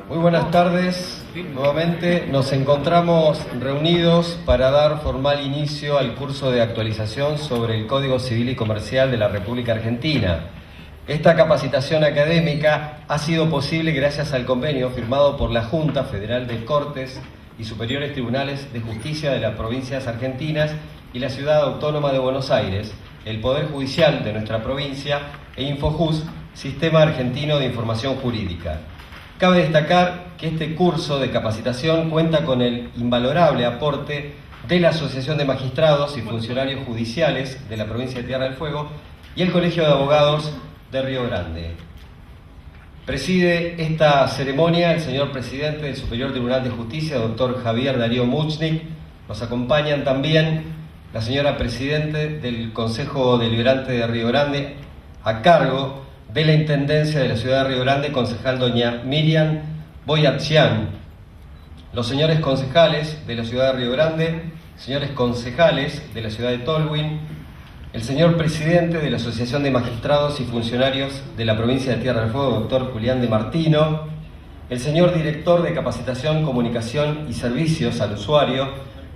Muy buenas tardes. Nuevamente nos encontramos reunidos para dar formal inicio al curso de actualización sobre el Código Civil y Comercial de la República Argentina. Esta capacitación académica ha sido posible gracias al convenio firmado por la Junta Federal de Cortes y Superiores Tribunales de Justicia de las provincias argentinas y la Ciudad Autónoma de Buenos Aires, el Poder Judicial de nuestra provincia e Infojus, Sistema Argentino de Información Jurídica. Cabe destacar que este curso de capacitación cuenta con el invalorable aporte de la Asociación de Magistrados y Funcionarios Judiciales de la provincia de Tierra del Fuego y el Colegio de Abogados de Río Grande. Preside esta ceremonia el señor presidente del Superior Tribunal de Justicia, doctor Javier Darío Muchnik. Nos acompañan también la señora presidente del Consejo Deliberante de Río Grande, a cargo de la Intendencia de la Ciudad de Río Grande, concejal doña Miriam Boyachian, los señores concejales de la Ciudad de Río Grande, señores concejales de la Ciudad de Tolwyn, el señor presidente de la Asociación de Magistrados y Funcionarios de la Provincia de Tierra del Fuego, doctor Julián de Martino, el señor director de Capacitación, Comunicación y Servicios al Usuario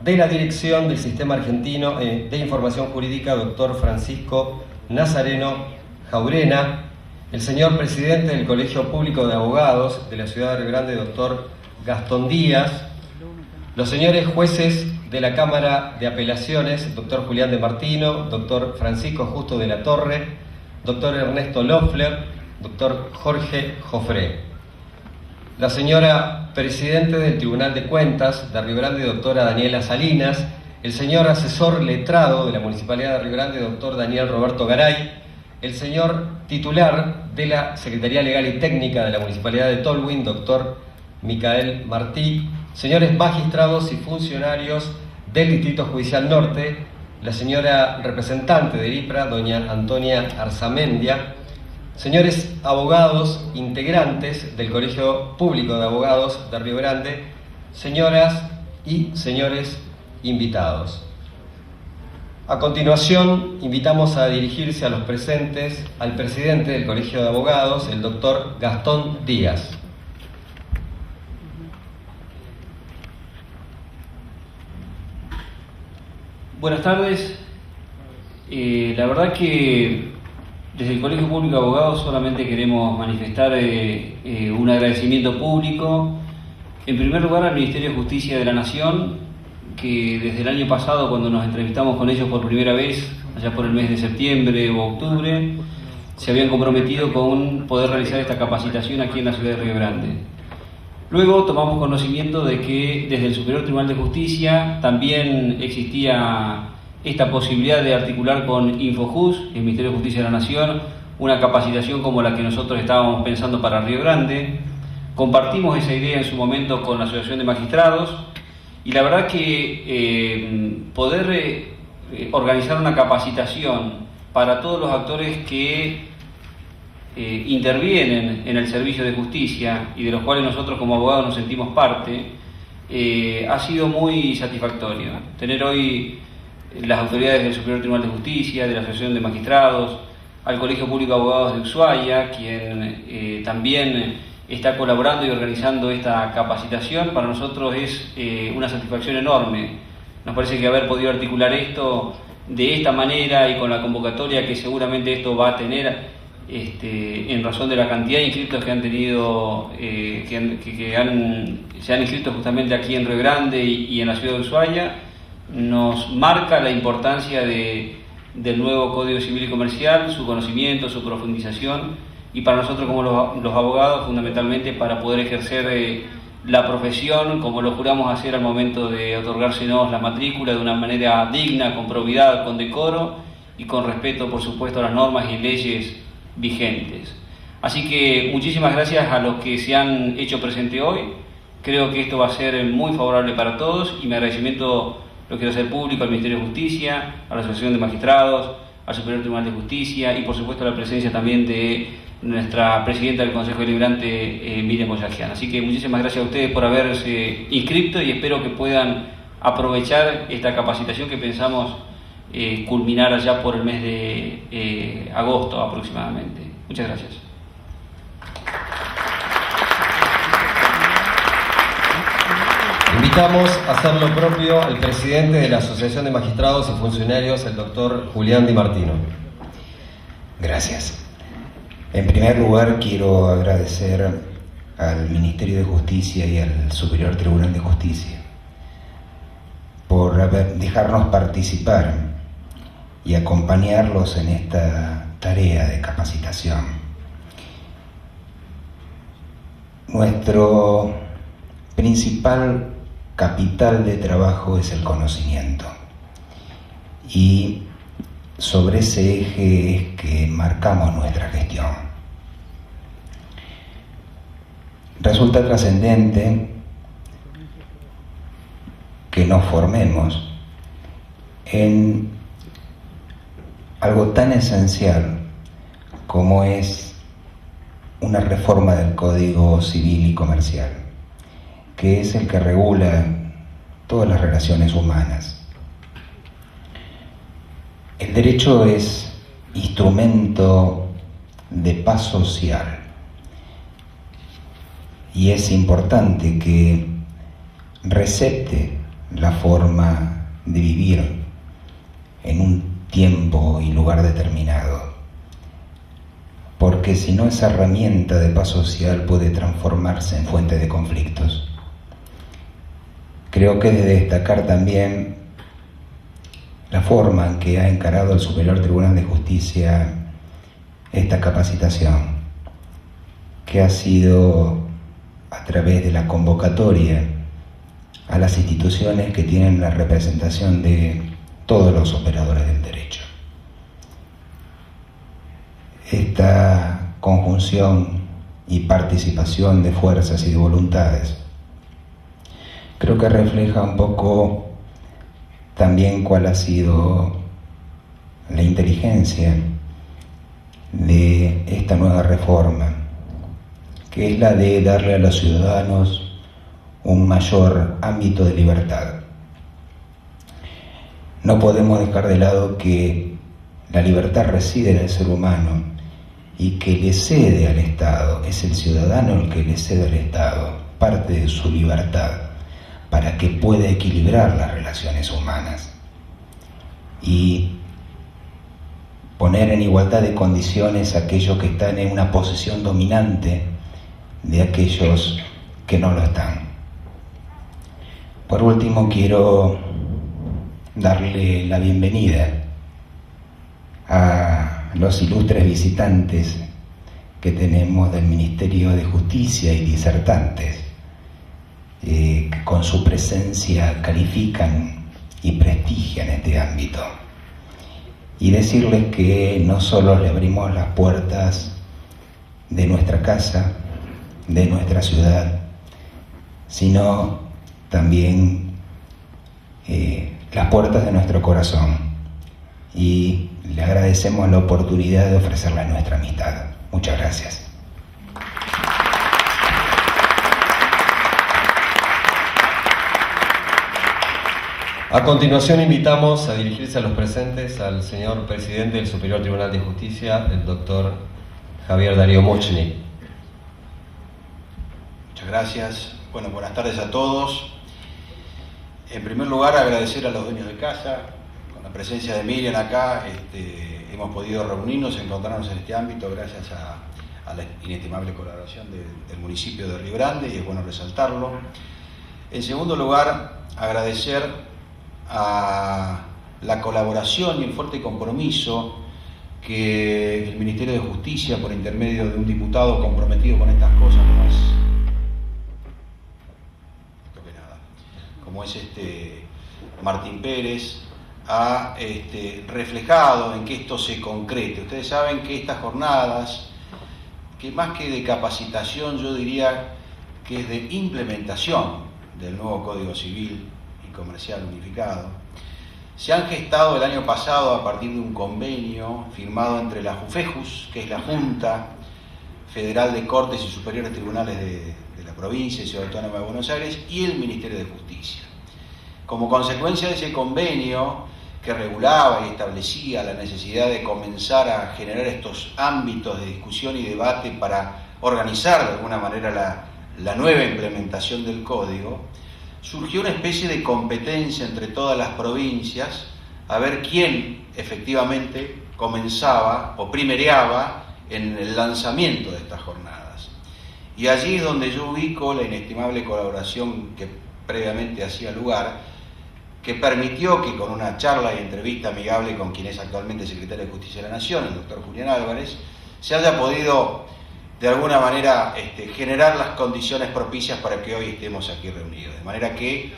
de la Dirección del Sistema Argentino de Información Jurídica, doctor Francisco Nazareno Jaurena, el señor presidente del Colegio Público de Abogados de la Ciudad de Río Grande, doctor Gastón Díaz, los señores jueces de la Cámara de Apelaciones, doctor Julián de Martino, doctor Francisco Justo de la Torre, doctor Ernesto Loeffler, doctor Jorge Jofré. La señora presidente del Tribunal de Cuentas de Río Grande, doctora Daniela Salinas, el señor asesor letrado de la Municipalidad de Río Grande, doctor Daniel Roberto Garay, el señor titular de la Secretaría Legal y Técnica de la Municipalidad de Tolwyn, doctor Micael Martí, señores magistrados y funcionarios del Distrito Judicial Norte, la señora representante del IPRA, doña Antonia Arzamendia, señores abogados integrantes del Colegio Público de Abogados de Río Grande, señoras y señores invitados. A continuación, invitamos a dirigirse a los presentes al presidente del Colegio de Abogados, el doctor Gastón Díaz. Buenas tardes. La verdad que desde el Colegio Público de Abogados solamente queremos manifestar un agradecimiento público, en primer lugar al Ministerio de Justicia de la Nación, que desde el año pasado, cuando nos entrevistamos con ellos por primera vez, allá por el mes de septiembre o octubre, se habían comprometido con poder realizar esta capacitación aquí en la ciudad de Río Grande. Luego tomamos conocimiento de que desde el Superior Tribunal de Justicia también existía esta posibilidad de articular con Infojus, el Ministerio de Justicia de la Nación, una capacitación como la que nosotros estábamos pensando para Río Grande. Compartimos esa idea en su momento con la Asociación de Magistrados, y la verdad que poder organizar una capacitación para todos los actores que intervienen en el servicio de justicia y de los cuales nosotros como abogados nos sentimos parte, ha sido muy satisfactorio. Tener hoy las autoridades del Superior Tribunal de Justicia, de la Asociación de Magistrados, al Colegio Público de Abogados de Ushuaia, quien también está colaborando y organizando esta capacitación, para nosotros es una satisfacción enorme. Nos parece que haber podido articular esto de esta manera y con la convocatoria que seguramente esto va a tener, en razón de la cantidad de inscritos que han tenido, se han inscrito justamente aquí en Río Grande y en la ciudad de Ushuaia, nos marca la importancia del nuevo Código Civil y Comercial, su conocimiento, su profundización, y para nosotros como los abogados fundamentalmente para poder ejercer la profesión como lo juramos hacer al momento de otorgársenos la matrícula de una manera digna, con probidad, con decoro y con respeto por supuesto a las normas y leyes vigentes. Así que muchísimas gracias a los que se han hecho presente hoy. Creo que esto va a ser muy favorable para todos y mi agradecimiento lo quiero hacer público al Ministerio de Justicia, a la Asociación de Magistrados, al Superior Tribunal de Justicia y por supuesto a la presencia también de nuestra presidenta del Consejo Deliberante, Miriam Boyajian. Así que muchísimas gracias a ustedes por haberse inscrito y espero que puedan aprovechar esta capacitación que pensamos culminar allá por el mes de agosto aproximadamente. Muchas gracias. Invitamos a hacer lo propio al presidente de la Asociación de Magistrados y Funcionarios, el doctor Julián Di Martino. Gracias. En primer lugar, quiero agradecer al Ministerio de Justicia y al Superior Tribunal de Justicia por dejarnos participar y acompañarlos en esta tarea de capacitación. Nuestro principal capital de trabajo es el conocimiento, y sobre ese eje es que marcamos nuestra gestión. Resulta trascendente que nos formemos en algo tan esencial como es una reforma del Código Civil y Comercial, que es el que regula todas las relaciones humanas. El derecho es instrumento de paz social y es importante que recepte la forma de vivir en un tiempo y lugar determinado, porque si no, esa herramienta de paz social puede transformarse en fuente de conflictos. Creo que es de destacar también la forma en que ha encarado el Superior Tribunal de Justicia esta capacitación, que ha sido a través de la convocatoria a las instituciones que tienen la representación de todos los operadores del derecho. Esta conjunción y participación de fuerzas y de voluntades creo que refleja un poco también cuál ha sido la inteligencia de esta nueva reforma, que es la de darle a los ciudadanos un mayor ámbito de libertad. No podemos dejar de lado que la libertad reside en el ser humano y que le cede al Estado, es el ciudadano el que le cede al Estado parte de su libertad para que pueda equilibrar las relaciones humanas y poner en igualdad de condiciones a aquellos que están en una posición dominante de aquellos que no lo están. Por último, quiero darle la bienvenida a los ilustres visitantes que tenemos del Ministerio de Justicia y disertantes, que con su presencia califican y prestigian este ámbito. Y decirles que no solo le abrimos las puertas de nuestra casa, de nuestra ciudad, sino también las puertas de nuestro corazón, y le agradecemos la oportunidad de ofrecerle nuestra amistad. Muchas gracias. A continuación invitamos a dirigirse a los presentes al señor presidente del Superior Tribunal de Justicia, el doctor Javier Darío Muchnik. Muchas gracias. Bueno, buenas tardes a todos. En primer lugar, agradecer a los dueños de casa. Con la presencia de Miriam acá, hemos podido reunirnos, encontrarnos en este ámbito gracias a la inestimable colaboración del municipio de Río Grande, y es bueno resaltarlo. En segundo lugar, agradecer a la colaboración y el fuerte compromiso que el Ministerio de Justicia, por intermedio de un diputado comprometido con estas cosas, como es Martín Pérez, ha reflejado en que esto se concrete. Ustedes saben que estas jornadas, que más que de capacitación yo diría que es de implementación del nuevo Código Civil y Comercial unificado, se han gestado el año pasado a partir de un convenio firmado entre la JUFEJUS, que es la Junta Federal de Cortes y Superiores Tribunales de la provincia y Ciudad Autónoma de Buenos Aires, y el Ministerio de Justicia. Como consecuencia de ese convenio que regulaba y establecía la necesidad de comenzar a generar estos ámbitos de discusión y debate para organizar de alguna manera la nueva implementación del código, surgió una especie de competencia entre todas las provincias a ver quién efectivamente comenzaba o primereaba en el lanzamiento de estas jornadas. Y allí es donde yo ubico la inestimable colaboración que previamente hacía lugar, que permitió que con una charla y entrevista amigable con quien es actualmente secretario de Justicia de la Nación, el doctor Julián Álvarez, se haya podido de alguna manera generar las condiciones propicias para que hoy estemos aquí reunidos. De manera que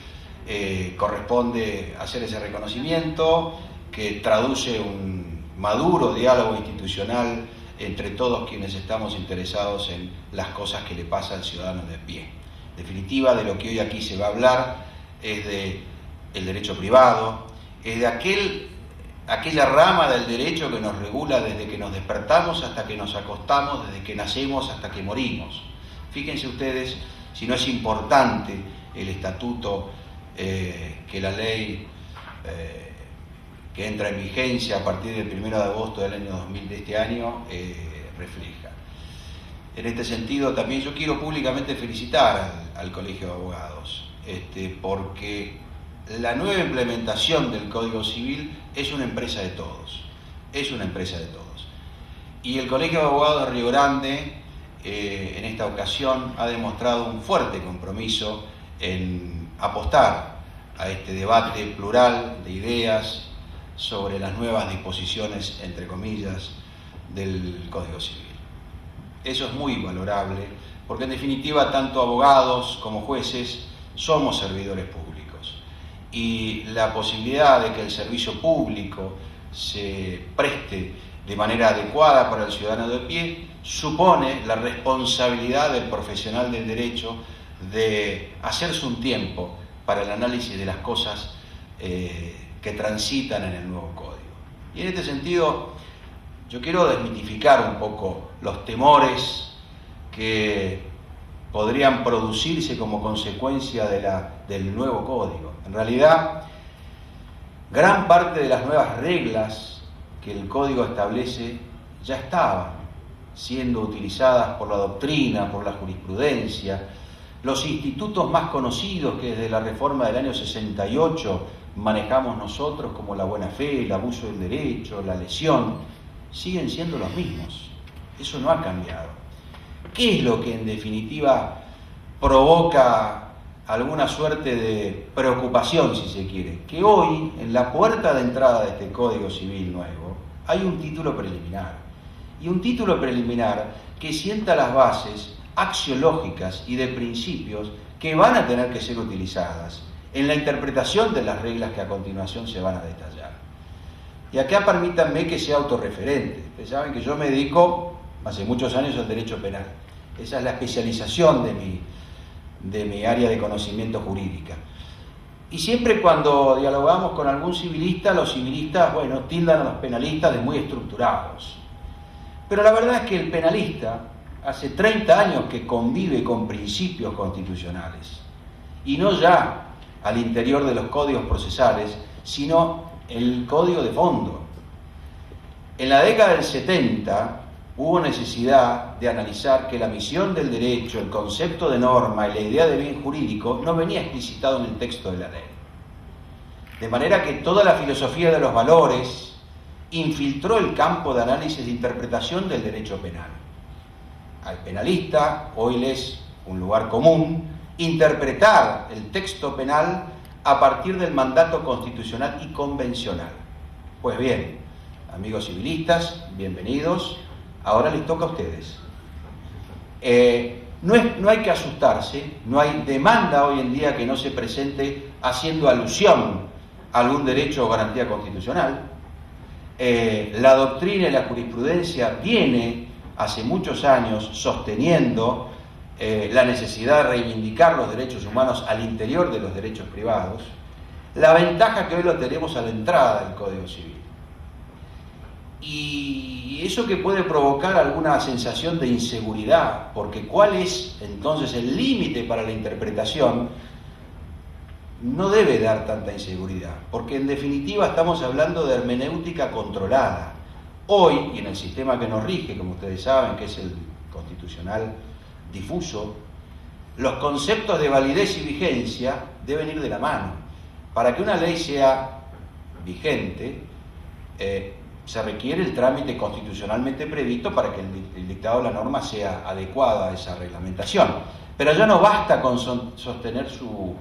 corresponde hacer ese reconocimiento que traduce un maduro diálogo institucional entre todos quienes estamos interesados en las cosas que le pasan al ciudadano de pie. En definitiva, de lo que hoy aquí se va a hablar es de el derecho privado, es de aquella rama del derecho que nos regula desde que nos despertamos hasta que nos acostamos, desde que nacemos hasta que morimos. Fíjense ustedes si no es importante el estatuto que la ley que entra en vigencia a partir del 1 de agosto del año 2000 de este año refleja. En este sentido también yo quiero públicamente felicitar al Colegio de Abogados, porque la nueva implementación del Código Civil es una empresa de todos, Y el Colegio de Abogados de Río Grande, en esta ocasión, ha demostrado un fuerte compromiso en apostar a este debate plural de ideas sobre las nuevas disposiciones, entre comillas, del Código Civil. Eso es muy valorable, porque en definitiva tanto abogados como jueces somos servidores públicos. Y la posibilidad de que el servicio público se preste de manera adecuada para el ciudadano de pie supone la responsabilidad del profesional del derecho de hacerse un tiempo para el análisis de las cosas que transitan en el nuevo código. Y en este sentido yo quiero desmitificar un poco los temores que podrían producirse como consecuencia del nuevo código. En realidad, gran parte de las nuevas reglas que el código establece ya estaban siendo utilizadas por la doctrina, por la jurisprudencia. Los institutos más conocidos que desde la reforma del año 68 manejamos nosotros, como la buena fe, el abuso del derecho, la lesión, siguen siendo los mismos. Eso no ha cambiado. ¿Qué es lo que en definitiva provoca alguna suerte de preocupación, si se quiere? Que hoy, en la puerta de entrada de este Código Civil nuevo, hay un título preliminar. Y un título preliminar que sienta las bases axiológicas y de principios que van a tener que ser utilizadas en la interpretación de las reglas que a continuación se van a detallar. Y acá permítanme que sea autorreferente. Ustedes saben que yo me dedico hace muchos años al derecho penal. Esa es la especialización de mi área de conocimiento jurídica. Y siempre cuando dialogamos con algún civilista, los civilistas, tildan a los penalistas de muy estructurados. Pero la verdad es que el penalista hace 30 años que convive con principios constitucionales. Y no ya al interior de los códigos procesales, sino el código de fondo. En la década del 70 hubo necesidad de analizar que la misión del derecho, el concepto de norma y la idea de bien jurídico no venía explicitado en el texto de la ley. De manera que toda la filosofía de los valores infiltró el campo de análisis de interpretación del derecho penal. Al penalista hoy le es un lugar común interpretar el texto penal a partir del mandato constitucional y convencional. Pues bien, amigos civilistas, bienvenidos. Ahora les toca a ustedes. No hay que asustarse, no hay demanda hoy en día que no se presente haciendo alusión a algún derecho o garantía constitucional. La doctrina y la jurisprudencia viene hace muchos años sosteniendo la necesidad de reivindicar los derechos humanos al interior de los derechos privados, la ventaja que hoy lo tenemos a la entrada del Código Civil. Y eso que puede provocar alguna sensación de inseguridad, porque ¿cuál es entonces el límite para la interpretación? No debe dar tanta inseguridad, porque en definitiva estamos hablando de hermenéutica controlada. Hoy, y en el sistema que nos rige, como ustedes saben, que es el constitucional difuso, los conceptos de validez y vigencia deben ir de la mano. Para que una ley sea vigente, se requiere el trámite constitucionalmente previsto para que el dictado de la norma sea adecuado a esa reglamentación. Pero ya no basta con sostener su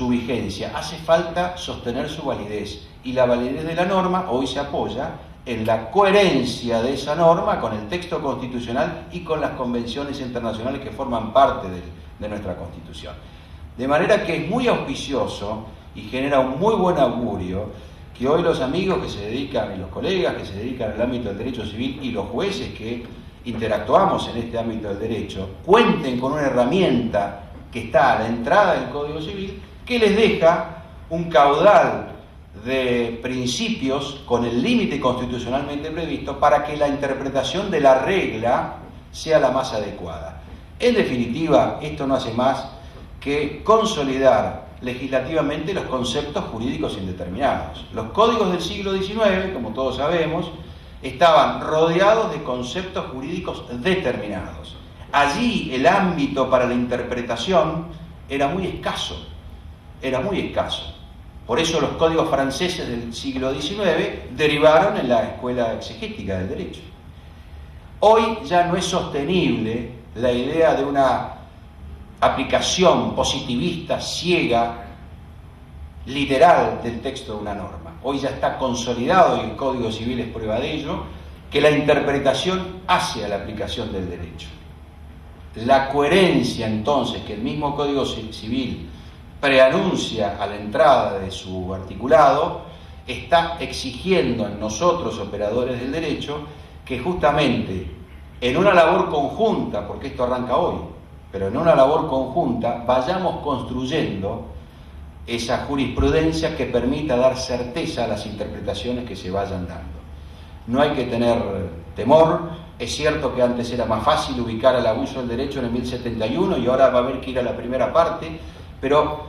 vigencia, hace falta sostener su validez. Y la validez de la norma hoy se apoya en la coherencia de esa norma con el texto constitucional y con las convenciones internacionales que forman parte de nuestra Constitución. De manera que es muy auspicioso y genera un muy buen augurio que hoy los amigos que se dedican, y los colegas que se dedican al ámbito del derecho civil y los jueces que interactuamos en este ámbito del derecho, cuenten con una herramienta que está a la entrada del Código Civil que les deja un caudal de principios con el límite constitucionalmente previsto para que la interpretación de la regla sea la más adecuada. En definitiva, esto no hace más que consolidar legislativamente los conceptos jurídicos indeterminados. Los códigos del siglo XIX, como todos sabemos, estaban rodeados de conceptos jurídicos determinados. Allí el ámbito para la interpretación era muy escaso. Por eso los códigos franceses del siglo XIX derivaron en la escuela exegética del derecho. Hoy ya no es sostenible la idea de una aplicación positivista, ciega, literal del texto de una norma. Hoy ya está consolidado, y el Código Civil es prueba de ello, que la interpretación hace a la aplicación del derecho. La coherencia entonces que el mismo Código Civil preanuncia a la entrada de su articulado está exigiendo en nosotros, operadores del derecho, que justamente en una labor conjunta, porque esto arranca hoy, pero en una labor conjunta vayamos construyendo esa jurisprudencia que permita dar certeza a las interpretaciones que se vayan dando. No hay que tener temor. Es cierto que antes era más fácil ubicar al abuso del derecho en el 1071 y ahora va a haber que ir a la primera parte, pero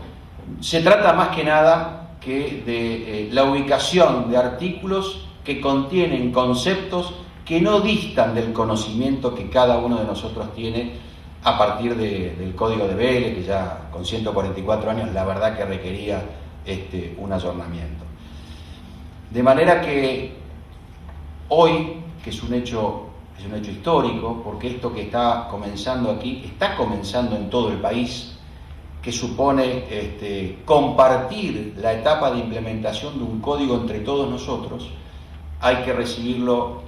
se trata más que nada que de la ubicación de artículos que contienen conceptos que no distan del conocimiento que cada uno de nosotros tiene a partir del Código de Vélez, que ya con 144 años la verdad que requería un ayornamiento. De manera que hoy, que es un hecho histórico, porque esto que está comenzando aquí, está comenzando en todo el país, que supone compartir la etapa de implementación de un código entre todos nosotros, hay que recibirlo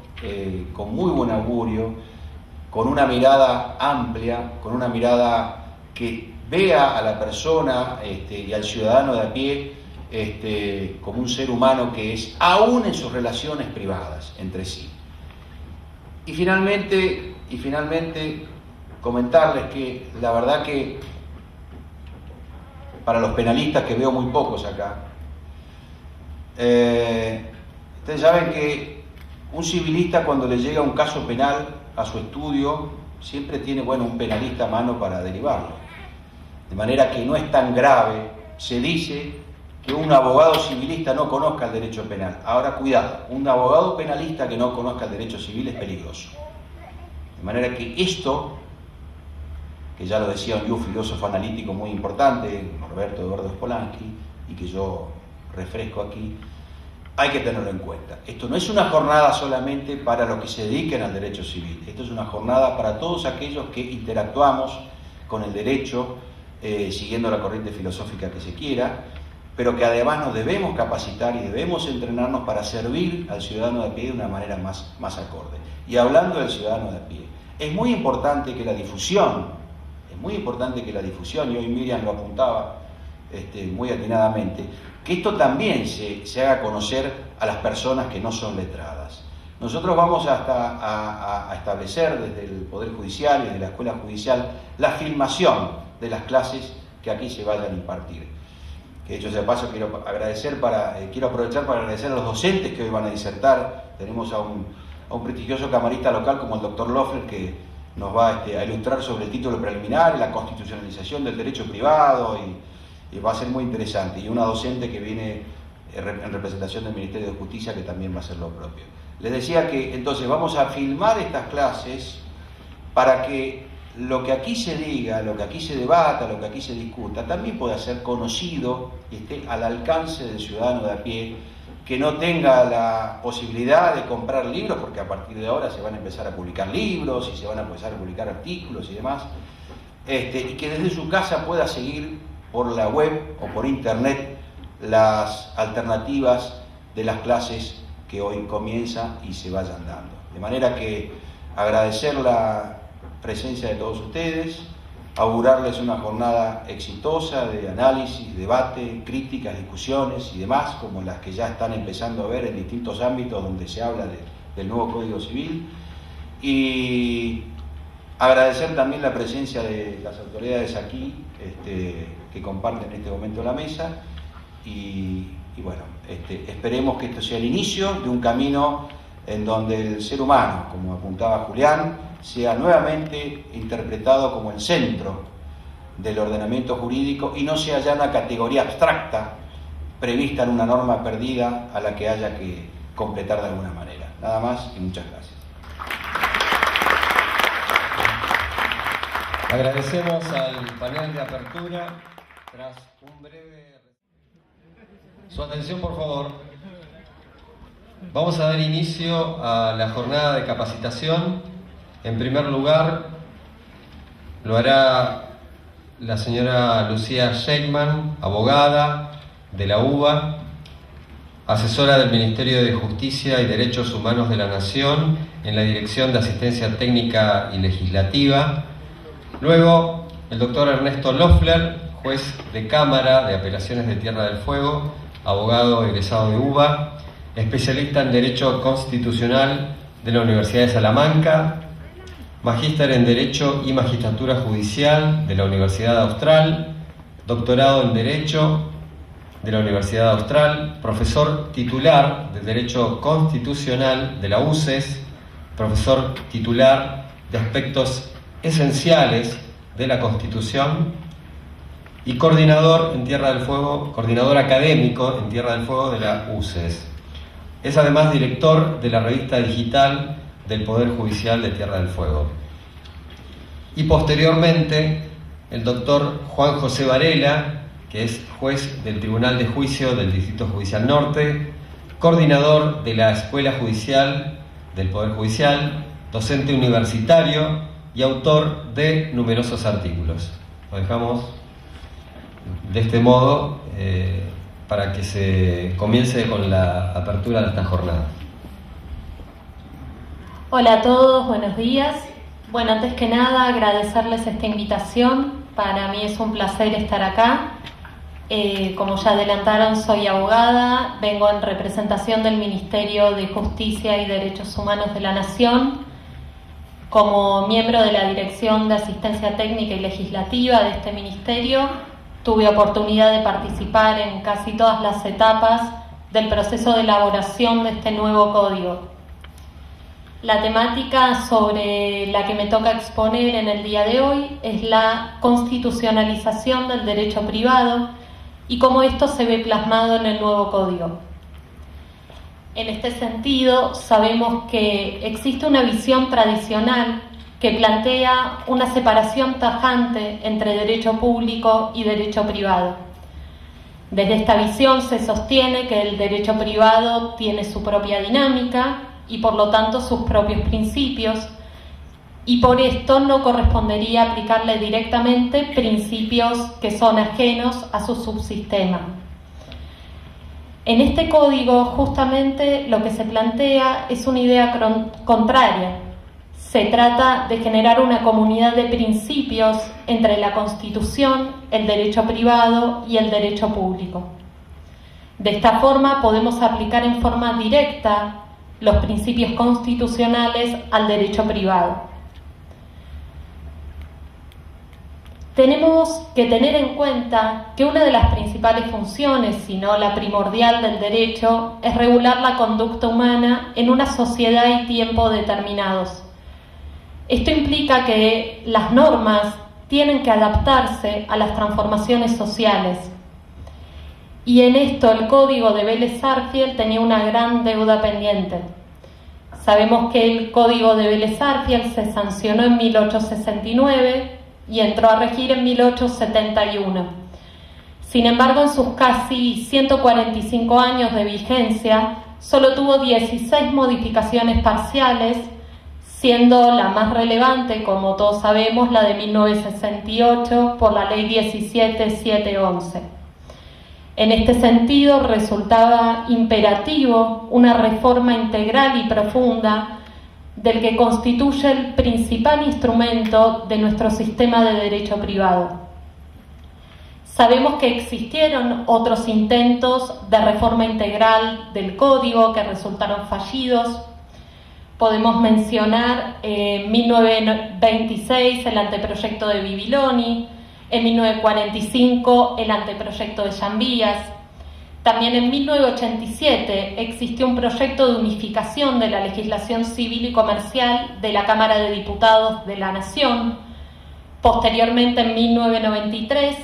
con muy buen augurio, con una mirada amplia, con una mirada que vea a la persona y al ciudadano de a pie como un ser humano que es, aún en sus relaciones privadas entre sí. Y finalmente, comentarles que la verdad que para los penalistas, que veo muy pocos acá, ustedes saben que un civilista, cuando le llega un caso penal a su estudio, siempre tiene un penalista a mano para derivarlo. De manera que no es tan grave. Se dice que un abogado civilista no conozca el derecho penal. Ahora, cuidado, un abogado penalista que no conozca el derecho civil es peligroso. De manera que esto, que ya lo decía un filósofo analítico muy importante, Norberto Eduardo Spolansky, y que yo refresco aquí, hay que tenerlo en cuenta. Esto no es una jornada solamente para los que se dediquen al derecho civil. Esto es una jornada para todos aquellos que interactuamos con el derecho, siguiendo la corriente filosófica que se quiera, pero que además nos debemos capacitar y debemos entrenarnos para servir al ciudadano de a pie de una manera más acorde. Y hablando del ciudadano de a pie, es muy importante que la difusión, y hoy Miriam lo apuntaba muy atinadamente, que esto también se haga conocer a las personas que no son letradas. nosotros vamos a establecer desde el Poder Judicial y desde la Escuela Judicial la filmación de las clases que aquí se vayan a impartir. Que dicho sea de paso, quiero aprovechar para agradecer a los docentes que hoy van a disertar. Tenemos a un prestigioso camarista local como el doctor Loeffler, que nos va a ilustrar sobre el título preliminar y la constitucionalización del derecho privado, y va a ser muy interesante. Y una docente que viene en representación del Ministerio de Justicia, que también va a hacer lo propio. Les decía que entonces vamos a filmar estas clases para que lo que aquí se diga, lo que aquí se debata, lo que aquí se discuta, también pueda ser conocido y esté al alcance del ciudadano de a pie, que no tenga la posibilidad de comprar libros, porque a partir de ahora se van a empezar a publicar libros y se van a empezar a publicar artículos y demás, y que desde su casa pueda seguir por la web o por internet las alternativas de las clases que hoy comienzan y se vayan dando. De manera que agradecer la presencia de todos ustedes, augurarles una jornada exitosa de análisis, debate, críticas, discusiones y demás, como las que ya están empezando a ver en distintos ámbitos donde se habla del nuevo Código Civil, y agradecer también la presencia de las autoridades aquí que comparten en este momento la mesa, y bueno, esperemos que esto sea el inicio de un camino en donde el ser humano, como apuntaba Julián, sea nuevamente interpretado como el centro del ordenamiento jurídico y no sea ya una categoría abstracta prevista en una norma perdida a la que haya que completar de alguna manera. Nada más y muchas gracias. Agradecemos al panel de apertura. Tras un breve... Su atención, por favor. Vamos a dar inicio a la jornada de capacitación. En primer lugar, lo hará la señora Lucía Sheikman, abogada de la UBA, asesora del Ministerio de Justicia y Derechos Humanos de la Nación en la Dirección de Asistencia Técnica y Legislativa. Luego, el doctor Ernesto Loeffler, juez de Cámara de Apelaciones de Tierra del Fuego, abogado egresado de UBA, especialista en Derecho Constitucional de la Universidad de Salamanca, magíster en Derecho y Magistratura Judicial de la Universidad Austral, doctorado en Derecho de la Universidad Austral, profesor titular de Derecho Constitucional de la UCES, profesor titular de Aspectos Esenciales de la Constitución y coordinador en Tierra del Fuego, coordinador académico en Tierra del Fuego de la UCES. Es además director de la revista digital del Poder Judicial de Tierra del Fuego. Y posteriormente, el doctor Juan José Varela, que es juez del Tribunal de Juicio del Distrito Judicial Norte, coordinador de la Escuela Judicial del Poder Judicial, docente universitario y autor de numerosos artículos. Lo dejamos de este modo para que se comience con la apertura de esta jornada. Hola a todos, buenos días. Bueno, antes que nada agradecerles esta invitación. Para mí es un placer estar acá. Como ya adelantaron, soy abogada, vengo en representación del Ministerio de Justicia y Derechos Humanos de la Nación. Como miembro de la Dirección de Asistencia Técnica y Legislativa de este ministerio, tuve oportunidad de participar en casi todas las etapas del proceso de elaboración de este nuevo código. La temática sobre la que me toca exponer en el día de hoy es la constitucionalización del derecho privado y cómo esto se ve plasmado en el nuevo código. En este sentido, sabemos que existe una visión tradicional que plantea una separación tajante entre derecho público y derecho privado. Desde esta visión se sostiene que el derecho privado tiene su propia dinámica y por lo tanto sus propios principios, y por esto no correspondería aplicarle directamente principios que son ajenos a su subsistema. En este código justamente lo que se plantea es una idea contraria. Se trata de generar una comunidad de principios entre la Constitución, el derecho privado y el derecho público. De esta forma podemos aplicar en forma directa los principios constitucionales al derecho privado. Tenemos que tener en cuenta que una de las principales funciones, si no la primordial del derecho, es regular la conducta humana en una sociedad y tiempo determinados. Esto implica que las normas tienen que adaptarse a las transformaciones sociales. Y en esto el Código de Vélez-Sarsfield tenía una gran deuda pendiente. Sabemos que el Código de Vélez-Sarsfield se sancionó en 1869 y entró a regir en 1871. Sin embargo, en sus casi 145 años de vigencia, solo tuvo 16 modificaciones parciales, siendo la más relevante, como todos sabemos, la de 1968 por la Ley 17711. En este sentido, resultaba imperativo una reforma integral y profunda del que constituye el principal instrumento de nuestro sistema de derecho privado. Sabemos que existieron otros intentos de reforma integral del Código que resultaron fallidos. Podemos mencionar en 1926 el anteproyecto de Bibiloni, en 1945 el anteproyecto de Llambillas. También en 1987 existió un proyecto de unificación de la legislación civil y comercial de la Cámara de Diputados de la Nación. Posteriormente, en 1993,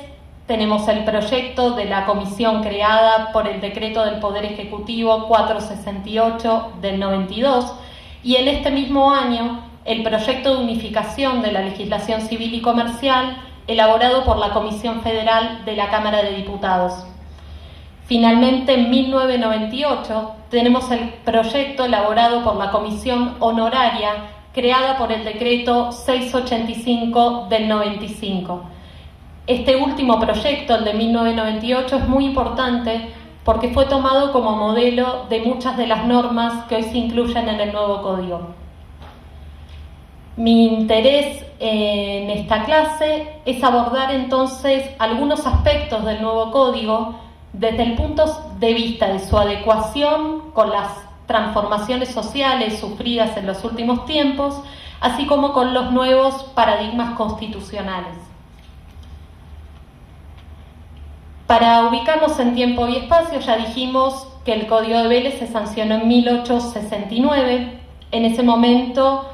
tenemos el proyecto de la comisión creada por el Decreto del Poder Ejecutivo 468 del 92, y en este mismo año el proyecto de unificación de la legislación civil y comercial elaborado por la Comisión Federal de la Cámara de Diputados. Finalmente, en 1998, tenemos el proyecto elaborado por la Comisión Honoraria, creada por el Decreto 685 del 95. Este último proyecto, el de 1998, es muy importante porque fue tomado como modelo de muchas de las normas que hoy se incluyen en el nuevo Código. Mi interés en esta clase es abordar entonces algunos aspectos del nuevo Código desde el punto de vista de su adecuación con las transformaciones sociales sufridas en los últimos tiempos, así como con los nuevos paradigmas constitucionales. Para ubicarnos en tiempo y espacio, ya dijimos que el Código de Vélez se sancionó en 1869. En ese momento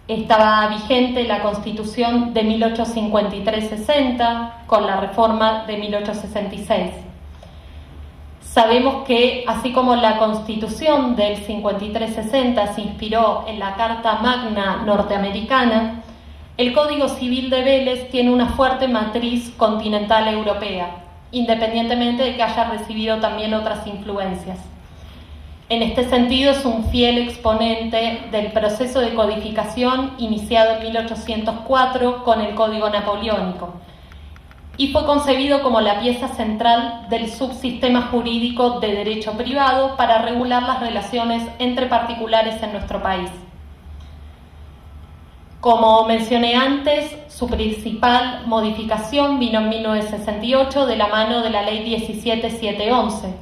estaba vigente la Constitución de 1853-60 con la reforma de 1866. Sabemos que, así como la Constitución del 53-60 se inspiró en la Carta Magna norteamericana, el Código Civil de Vélez tiene una fuerte matriz continental europea, independientemente de que haya recibido también otras influencias. En este sentido, es un fiel exponente del proceso de codificación iniciado en 1804 con el Código Napoleónico, y fue concebido como la pieza central del subsistema jurídico de derecho privado para regular las relaciones entre particulares en nuestro país. Como mencioné antes, su principal modificación vino en 1968 de la mano de la Ley 17711.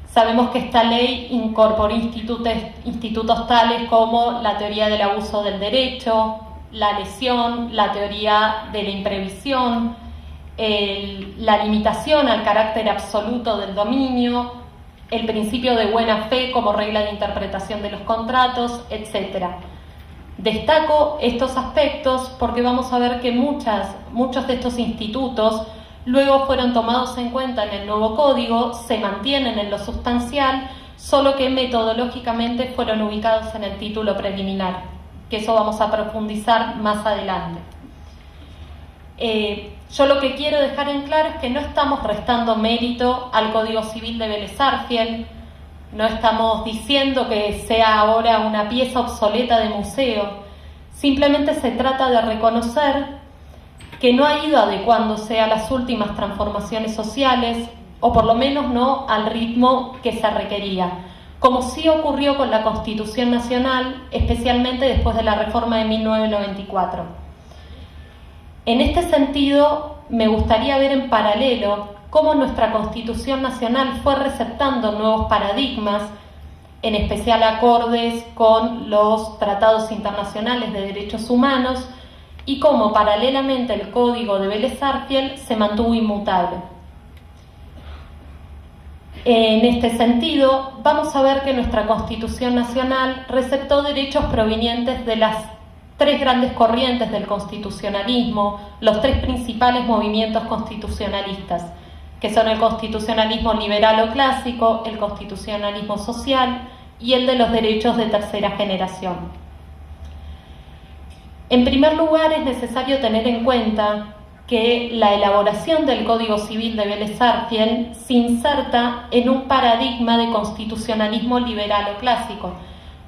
Sabemos que esta ley incorporó institutos tales como la teoría del abuso del derecho, la lesión, la teoría de la imprevisión, la limitación al carácter absoluto del dominio, el principio de buena fe como regla de interpretación de los contratos, etc. Destaco estos aspectos porque vamos a ver que muchos de estos institutos luego fueron tomados en cuenta en el nuevo código, se mantienen en lo sustancial, solo que metodológicamente fueron ubicados en el título preliminar, que eso vamos a profundizar más adelante. Yo lo que quiero dejar en claro es que no estamos restando mérito al Código Civil de Vélez-Sarsfield, no estamos diciendo que sea ahora una pieza obsoleta de museo, simplemente se trata de reconocer que no ha ido adecuándose a las últimas transformaciones sociales, o por lo menos no al ritmo que se requería, como sí ocurrió con la Constitución Nacional, especialmente después de la reforma de 1994. En este sentido, me gustaría ver en paralelo cómo nuestra Constitución Nacional fue receptando nuevos paradigmas, en especial acordes con los tratados internacionales de derechos humanos, y cómo paralelamente el Código de Vélez-Sarsfield se mantuvo inmutable. En este sentido, vamos a ver que nuestra Constitución Nacional receptó derechos provenientes de las tres grandes corrientes del constitucionalismo, los tres principales movimientos constitucionalistas, que son el constitucionalismo liberal o clásico, el constitucionalismo social y el de los derechos de tercera generación. En primer lugar, es necesario tener en cuenta que la elaboración del Código Civil de Vélez-Sarsfield se inserta en un paradigma de constitucionalismo liberal o clásico.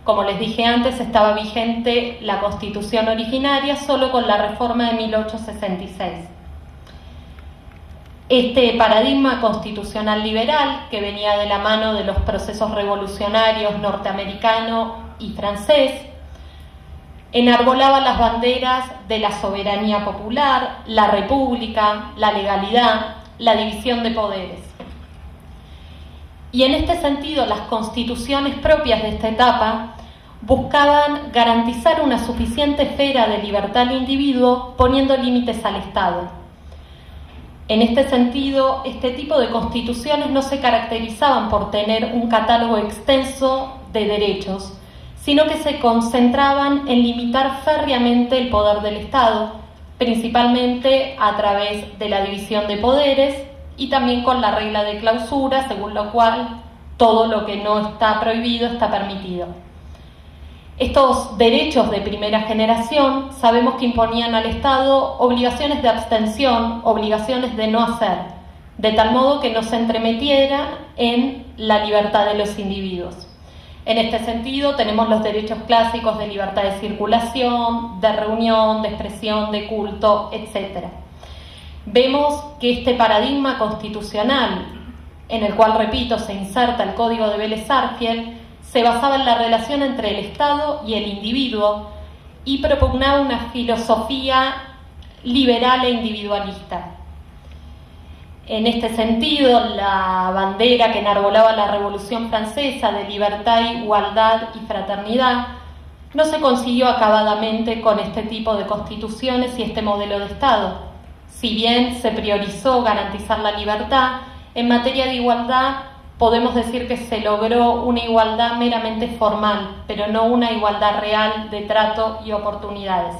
Como les dije antes, estaba vigente la Constitución originaria solo con la reforma de 1866. Este paradigma constitucional liberal, que venía de la mano de los procesos revolucionarios norteamericano y francés, enarbolaba las banderas de la soberanía popular, la república, la legalidad, la división de poderes. Y en este sentido, las constituciones propias de esta etapa buscaban garantizar una suficiente esfera de libertad al individuo, poniendo límites al Estado. En este sentido, este tipo de constituciones no se caracterizaban por tener un catálogo extenso de derechos, sino que se concentraban en limitar férreamente el poder del Estado, principalmente a través de la división de poderes y también con la regla de clausura, según lo cual todo lo que no está prohibido está permitido. Estos derechos de primera generación sabemos que imponían al Estado obligaciones de abstención, obligaciones de no hacer, de tal modo que no se entremetiera en la libertad de los individuos. En este sentido, tenemos los derechos clásicos de libertad de circulación, de reunión, de expresión, de culto, etc. Vemos que este paradigma constitucional, en el cual, repito, se inserta el Código de Vélez-Sarsfield, se basaba en la relación entre el Estado y el individuo y propugnaba una filosofía liberal e individualista. En este sentido, la bandera que enarbolaba la Revolución Francesa de libertad, igualdad y fraternidad no se consiguió acabadamente con este tipo de constituciones y este modelo de Estado. Si bien se priorizó garantizar la libertad, en materia de igualdad podemos decir que se logró una igualdad meramente formal, pero no una igualdad real de trato y oportunidades.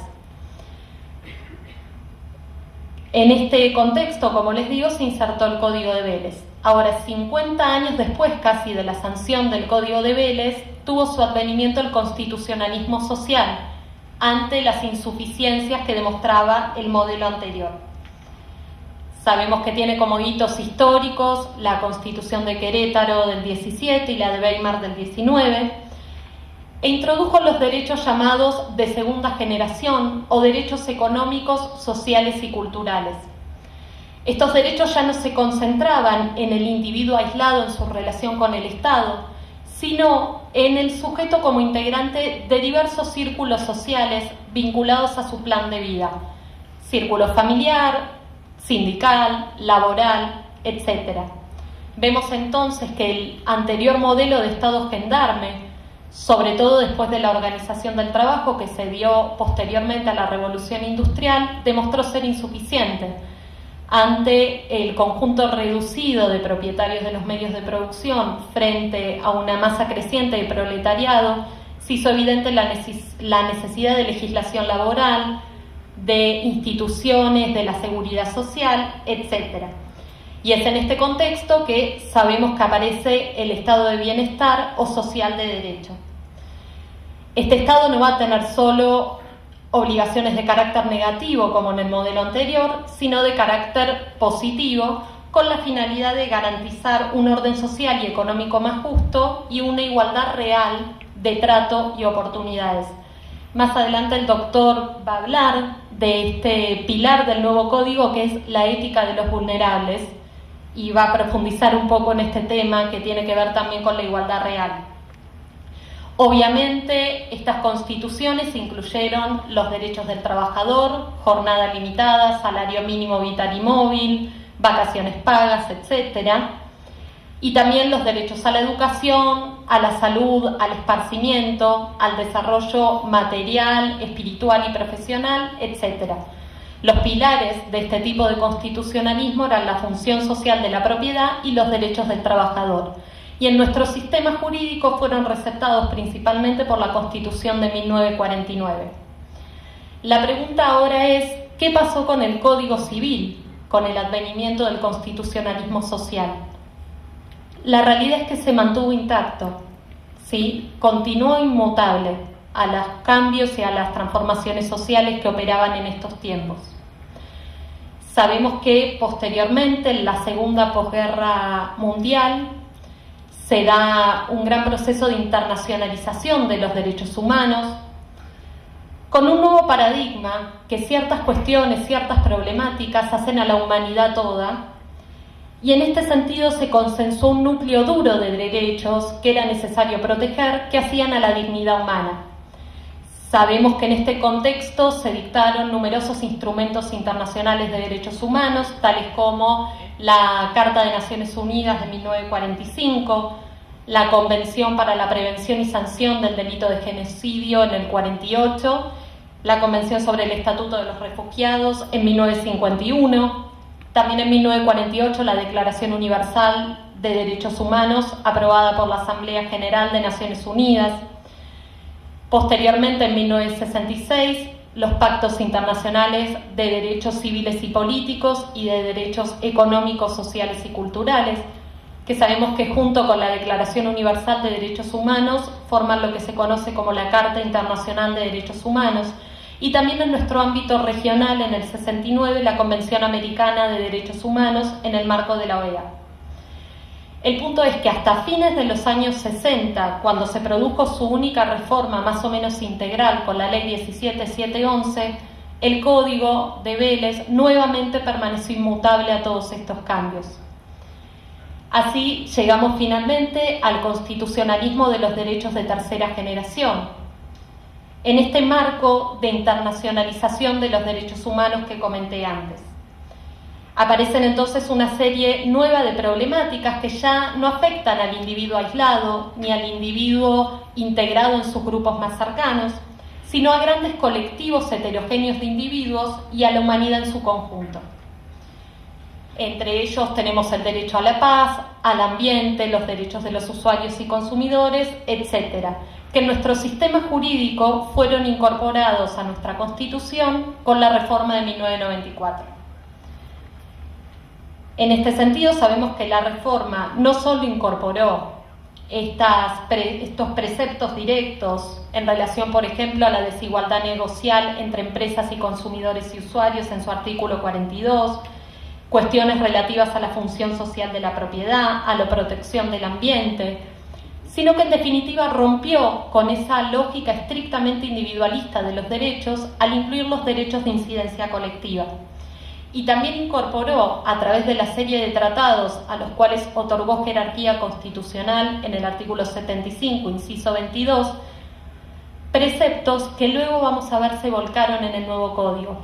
En este contexto, como les digo, se insertó el Código de Vélez. Ahora, 50 años después casi de la sanción del Código de Vélez, tuvo su advenimiento el constitucionalismo social, ante las insuficiencias que demostraba el modelo anterior. Sabemos que tiene como hitos históricos la Constitución de Querétaro del 17 y la de Weimar del 19, e introdujo los derechos llamados de segunda generación o derechos económicos, sociales y culturales. Estos derechos ya no se concentraban en el individuo aislado en su relación con el Estado, sino en el sujeto como integrante de diversos círculos sociales vinculados a su plan de vida, círculo familiar, sindical, laboral, etc. Vemos entonces que el anterior modelo de Estado gendarme, sobre todo después de la organización del trabajo que se dio posteriormente a la Revolución Industrial, demostró ser insuficiente. Ante el conjunto reducido de propietarios de los medios de producción frente a una masa creciente de proletariado, se hizo evidente la necesidad de legislación laboral, de instituciones de la seguridad social, etc. Y es en este contexto que sabemos que aparece el estado de bienestar o social de derecho. Este estado no va a tener solo obligaciones de carácter negativo como en el modelo anterior, sino de carácter positivo, con la finalidad de garantizar un orden social y económico más justo y una igualdad real de trato y oportunidades. Más adelante el doctor va a hablar de este pilar del nuevo código que es la ética de los vulnerables y va a profundizar un poco en este tema que tiene que ver también con la igualdad real. Obviamente estas constituciones incluyeron los derechos del trabajador, jornada limitada, salario mínimo vital y móvil, vacaciones pagas, etc. y también los derechos a la educación, a la salud, al esparcimiento, al desarrollo material, espiritual y profesional, etc. Los pilares de este tipo de constitucionalismo eran la función social de la propiedad y los derechos del trabajador, y en nuestro sistema jurídico fueron receptados principalmente por la Constitución de 1949. La pregunta ahora es, ¿qué pasó con el Código Civil, con el advenimiento del constitucionalismo social? La realidad es que se mantuvo intacto, ¿sí? Continuó inmutable a los cambios y a las transformaciones sociales que operaban en estos tiempos. Sabemos que posteriormente, en la segunda posguerra mundial, se da un gran proceso de internacionalización de los derechos humanos, con un nuevo paradigma que ciertas cuestiones, ciertas problemáticas hacen a la humanidad toda, y en este sentido se consensuó un núcleo duro de derechos que era necesario proteger, que hacían a la dignidad humana. Sabemos que en este contexto se dictaron numerosos instrumentos internacionales de derechos humanos, tales como la Carta de Naciones Unidas de 1945, la Convención para la Prevención y Sanción del Delito de Genocidio en el 48, la Convención sobre el Estatuto de los Refugiados en 1951, también en 1948 la Declaración Universal de Derechos Humanos aprobada por la Asamblea General de Naciones Unidas. Posteriormente, en 1966, los pactos internacionales de derechos civiles y políticos y de derechos económicos, sociales y culturales, que sabemos que junto con la Declaración Universal de Derechos Humanos forman lo que se conoce como la Carta Internacional de Derechos Humanos, y también en nuestro ámbito regional, en el 69, la Convención Americana de Derechos Humanos en el marco de la OEA. El punto es que hasta fines de los años 60, cuando se produjo su única reforma más o menos integral con la Ley 17711, el Código de Vélez nuevamente permaneció inmutable a todos estos cambios. Así llegamos finalmente al constitucionalismo de los derechos de tercera generación, en este marco de internacionalización de los derechos humanos que comenté antes. Aparecen entonces una serie nueva de problemáticas que ya no afectan al individuo aislado ni al individuo integrado en sus grupos más cercanos, sino a grandes colectivos heterogéneos de individuos y a la humanidad en su conjunto. Entre ellos tenemos el derecho a la paz, al ambiente, los derechos de los usuarios y consumidores, etc., que en nuestro sistema jurídico fueron incorporados a nuestra Constitución con la reforma de 1994. En este sentido, sabemos que la reforma no solo incorporó estos preceptos directos en relación, por ejemplo, a la desigualdad negocial entre empresas y consumidores y usuarios en su artículo 42, cuestiones relativas a la función social de la propiedad, a la protección del ambiente, sino que en definitiva rompió con esa lógica estrictamente individualista de los derechos al incluir los derechos de incidencia colectiva. Y también incorporó, a través de la serie de tratados a los cuales otorgó jerarquía constitucional en el artículo 75, inciso 22, preceptos que luego vamos a ver se volcaron en el nuevo código,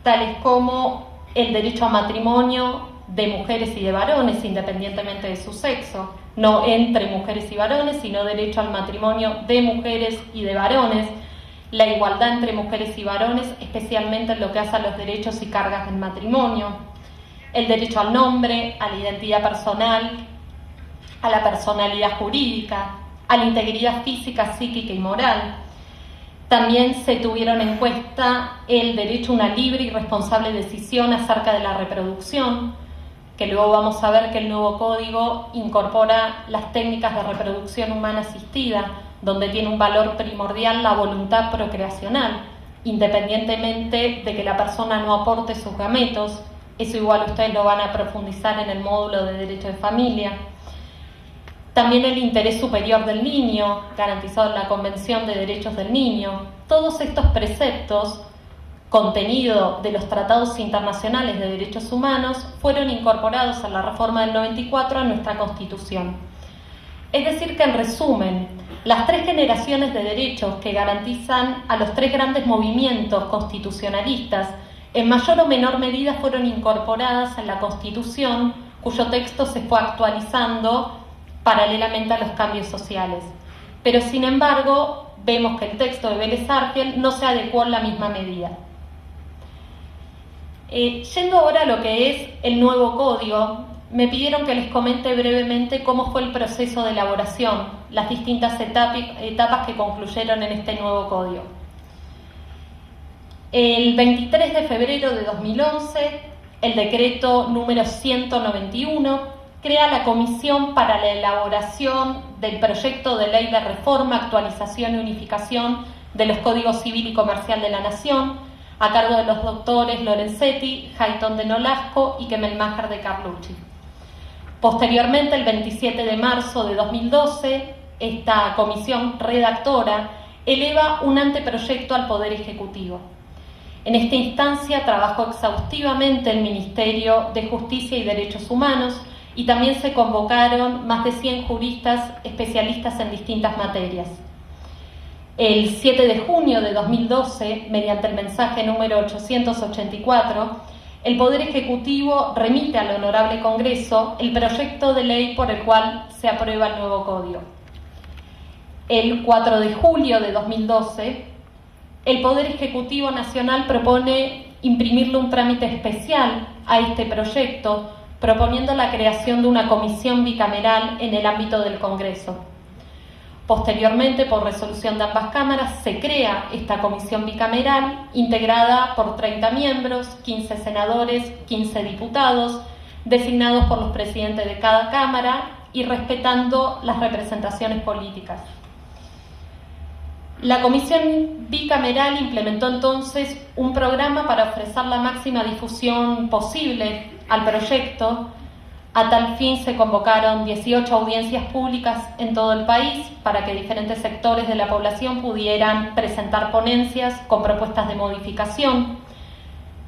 tales como el derecho a matrimonio de mujeres y de varones, independientemente de su sexo, no entre mujeres y varones, sino derecho al matrimonio de mujeres y de varones, la igualdad entre mujeres y varones, especialmente en lo que hace a los derechos y cargas del matrimonio, el derecho al nombre, a la identidad personal, a la personalidad jurídica, a la integridad física, psíquica y moral. También se tuvieron en cuenta el derecho a una libre y responsable decisión acerca de la reproducción, que luego vamos a ver que el nuevo código incorpora las técnicas de reproducción humana asistida, donde tiene un valor primordial la voluntad procreacional, independientemente de que la persona no aporte sus gametos. Eso igual ustedes lo van a profundizar en el módulo de Derecho de Familia. También el interés superior del niño, garantizado en la Convención de Derechos del Niño. Todos estos preceptos, contenido de los tratados internacionales de derechos humanos, fueron incorporados a la reforma del 94 a nuestra Constitución. Es decir que, en resumen, las tres generaciones de derechos que garantizan a los tres grandes movimientos constitucionalistas, en mayor o menor medida fueron incorporadas en la Constitución cuyo texto se fue actualizando paralelamente a los cambios sociales. Pero sin embargo, vemos que el texto de Vélez Arfiel no se adecuó en la misma medida. Yendo ahora a lo que es el nuevo código, me pidieron que les comente brevemente cómo fue el proceso de elaboración, las distintas etapas que concluyeron en este nuevo código. El 23 de febrero de 2011, el decreto número 191 crea la Comisión para la elaboración del proyecto de ley de reforma, actualización y unificación de los códigos civil y comercial de la Nación, a cargo de los doctores Lorenzetti, Hayton de Nolasco y Kemelmacher de Carlucci. Posteriormente, el 27 de marzo de 2012, esta comisión redactora eleva un anteproyecto al Poder Ejecutivo. En esta instancia trabajó exhaustivamente el Ministerio de Justicia y Derechos Humanos y también se convocaron más de 100 juristas especialistas en distintas materias. El 7 de junio de 2012, mediante el mensaje número 884, el Poder Ejecutivo remite al Honorable Congreso el proyecto de ley por el cual se aprueba el nuevo código. El 4 de julio de 2012, el Poder Ejecutivo Nacional propone imprimirle un trámite especial a este proyecto, proponiendo la creación de una comisión bicameral en el ámbito del Congreso. Posteriormente, por resolución de ambas cámaras, se crea esta comisión bicameral integrada por 30 miembros, 15 senadores, 15 diputados, designados por los presidentes de cada cámara y respetando las representaciones políticas. La comisión bicameral implementó entonces un programa para ofrecer la máxima difusión posible al proyecto. A tal fin se convocaron 18 audiencias públicas en todo el país para que diferentes sectores de la población pudieran presentar ponencias con propuestas de modificación.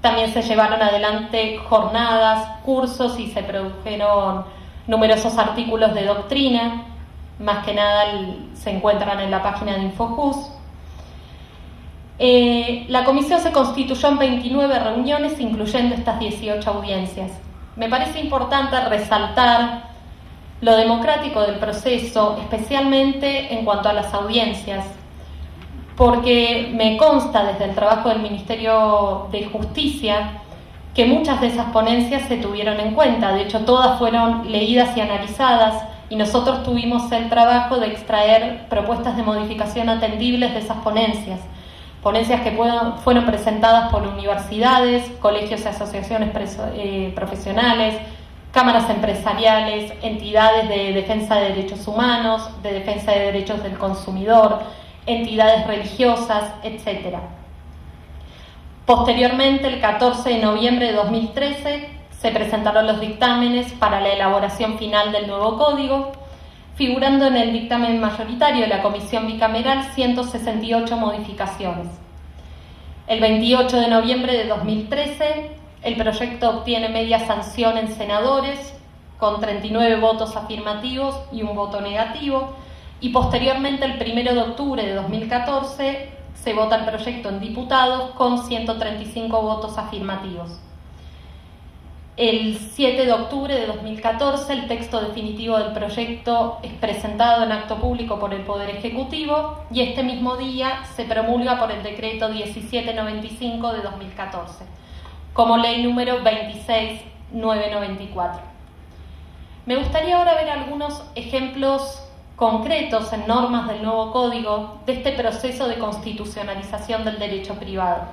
También se llevaron adelante jornadas, cursos y se produjeron numerosos artículos de doctrina. Más que nada se encuentran en la página de Infojus. La comisión se constituyó en 29 reuniones, incluyendo estas 18 audiencias. Me parece importante resaltar lo democrático del proceso, especialmente en cuanto a las audiencias, porque me consta desde el trabajo del Ministerio de Justicia que muchas de esas ponencias se tuvieron en cuenta. De hecho, todas fueron leídas y analizadas, y nosotros tuvimos el trabajo de extraer propuestas de modificación atendibles de esas ponencias que fueron presentadas por universidades, colegios y asociaciones profesionales, cámaras empresariales, entidades de defensa de derechos humanos, de defensa de derechos del consumidor, entidades religiosas, etc. Posteriormente, el 14 de noviembre de 2013, se presentaron los dictámenes para la elaboración final del nuevo código, figurando en el dictamen mayoritario de la Comisión Bicameral 168 modificaciones. El 28 de noviembre de 2013, el proyecto obtiene media sanción en senadores, con 39 votos afirmativos y un voto negativo, y posteriormente, el 1 de octubre de 2014, se vota el proyecto en diputados con 135 votos afirmativos. El 7 de octubre de 2014, el texto definitivo del proyecto es presentado en acto público por el Poder Ejecutivo y este mismo día se promulga por el decreto 1795 de 2014, como ley número 26994. Me gustaría ahora ver algunos ejemplos concretos en normas del nuevo código de este proceso de constitucionalización del derecho privado.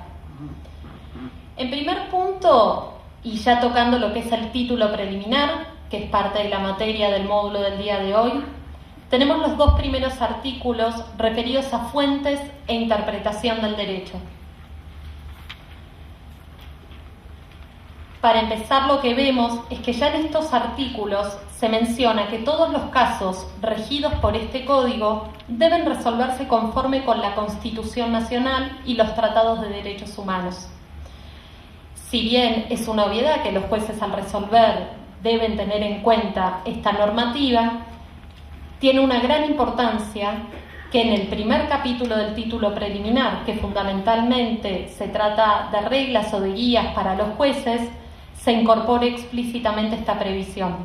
En primer punto, y ya tocando lo que es el título preliminar, que es parte de la materia del módulo del día de hoy, tenemos los dos primeros artículos referidos a fuentes e interpretación del derecho. Para empezar, lo que vemos es que ya en estos artículos se menciona que todos los casos regidos por este código deben resolverse conforme con la Constitución Nacional y los tratados de derechos humanos. Si bien es una obviedad que los jueces al resolver deben tener en cuenta esta normativa, tiene una gran importancia que en el primer capítulo del título preliminar, que fundamentalmente se trata de reglas o de guías para los jueces, se incorpore explícitamente esta previsión.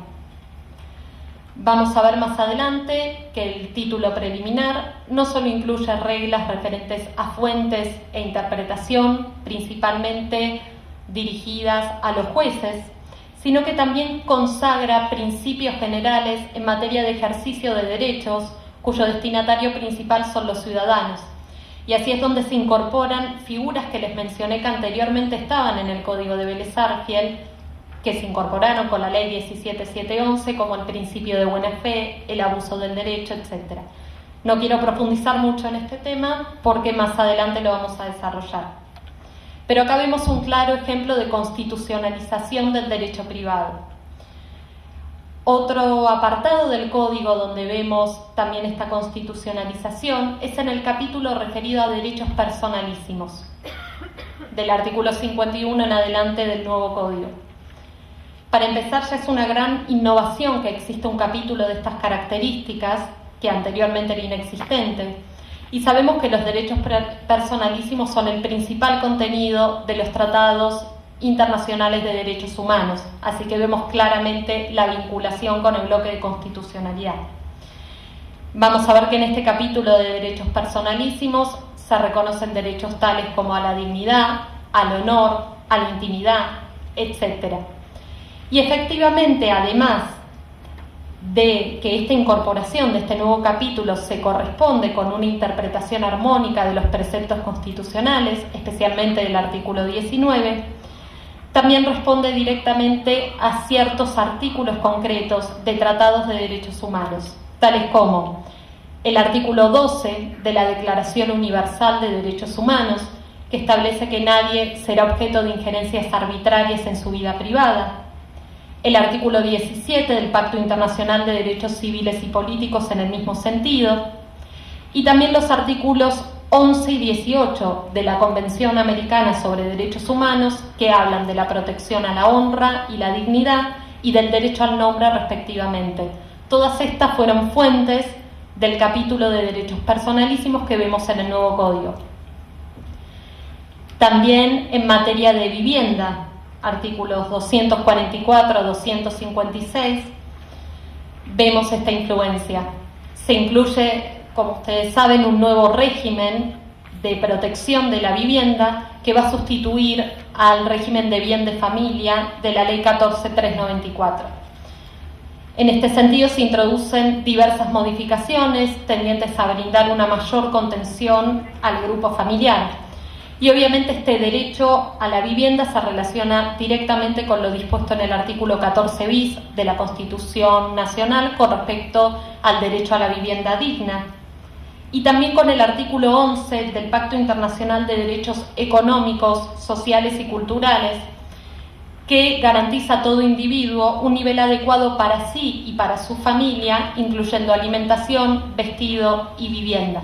Vamos a ver más adelante que el título preliminar no solo incluye reglas referentes a fuentes e interpretación, principalmente dirigidas a los jueces, sino que también consagra principios generales en materia de ejercicio de derechos, cuyo destinatario principal son los ciudadanos. Y así es donde se incorporan figuras que les mencioné que anteriormente estaban en el Código de Vélez Arfiel, que se incorporaron con la Ley 17711, como el principio de buena fe, el abuso del derecho, etc. No quiero profundizar mucho en este tema porque más adelante lo vamos a desarrollar. Pero acá vemos un claro ejemplo de constitucionalización del derecho privado. Otro apartado del Código donde vemos también esta constitucionalización es en el capítulo referido a derechos personalísimos, del artículo 51 en adelante del nuevo Código. Para empezar, ya es una gran innovación que exista un capítulo de estas características, que anteriormente era inexistente, y sabemos que los derechos personalísimos son el principal contenido de los tratados internacionales de derechos humanos, así que vemos claramente la vinculación con el bloque de constitucionalidad. Vamos a ver que en este capítulo de derechos personalísimos se reconocen derechos tales como a la dignidad, al honor, a la intimidad, etc. Y efectivamente, además de que esta incorporación de este nuevo capítulo se corresponde con una interpretación armónica de los preceptos constitucionales, especialmente del artículo 19, también responde directamente a ciertos artículos concretos de tratados de derechos humanos, tales como el artículo 12 de la Declaración Universal de Derechos Humanos, que establece que nadie será objeto de injerencias arbitrarias en su vida privada, el artículo 17 del Pacto Internacional de Derechos Civiles y Políticos en el mismo sentido, y también los artículos 11 y 18 de la Convención Americana sobre Derechos Humanos, que hablan de la protección a la honra y la dignidad y del derecho al nombre respectivamente. Todas estas fueron fuentes del capítulo de derechos personalísimos que vemos en el nuevo Código. También en materia de vivienda, artículos 244 a 256, vemos esta influencia. Se incluye, como ustedes saben, un nuevo régimen de protección de la vivienda que va a sustituir al régimen de bien de familia de la Ley 14394. En este sentido se introducen diversas modificaciones tendientes a brindar una mayor contención al grupo familiar. Y obviamente este derecho a la vivienda se relaciona directamente con lo dispuesto en el artículo 14 bis de la Constitución Nacional con respecto al derecho a la vivienda digna. Y también con el artículo 11 del Pacto Internacional de Derechos Económicos, Sociales y Culturales, que garantiza a todo individuo un nivel adecuado para sí y para su familia, incluyendo alimentación, vestido y vivienda.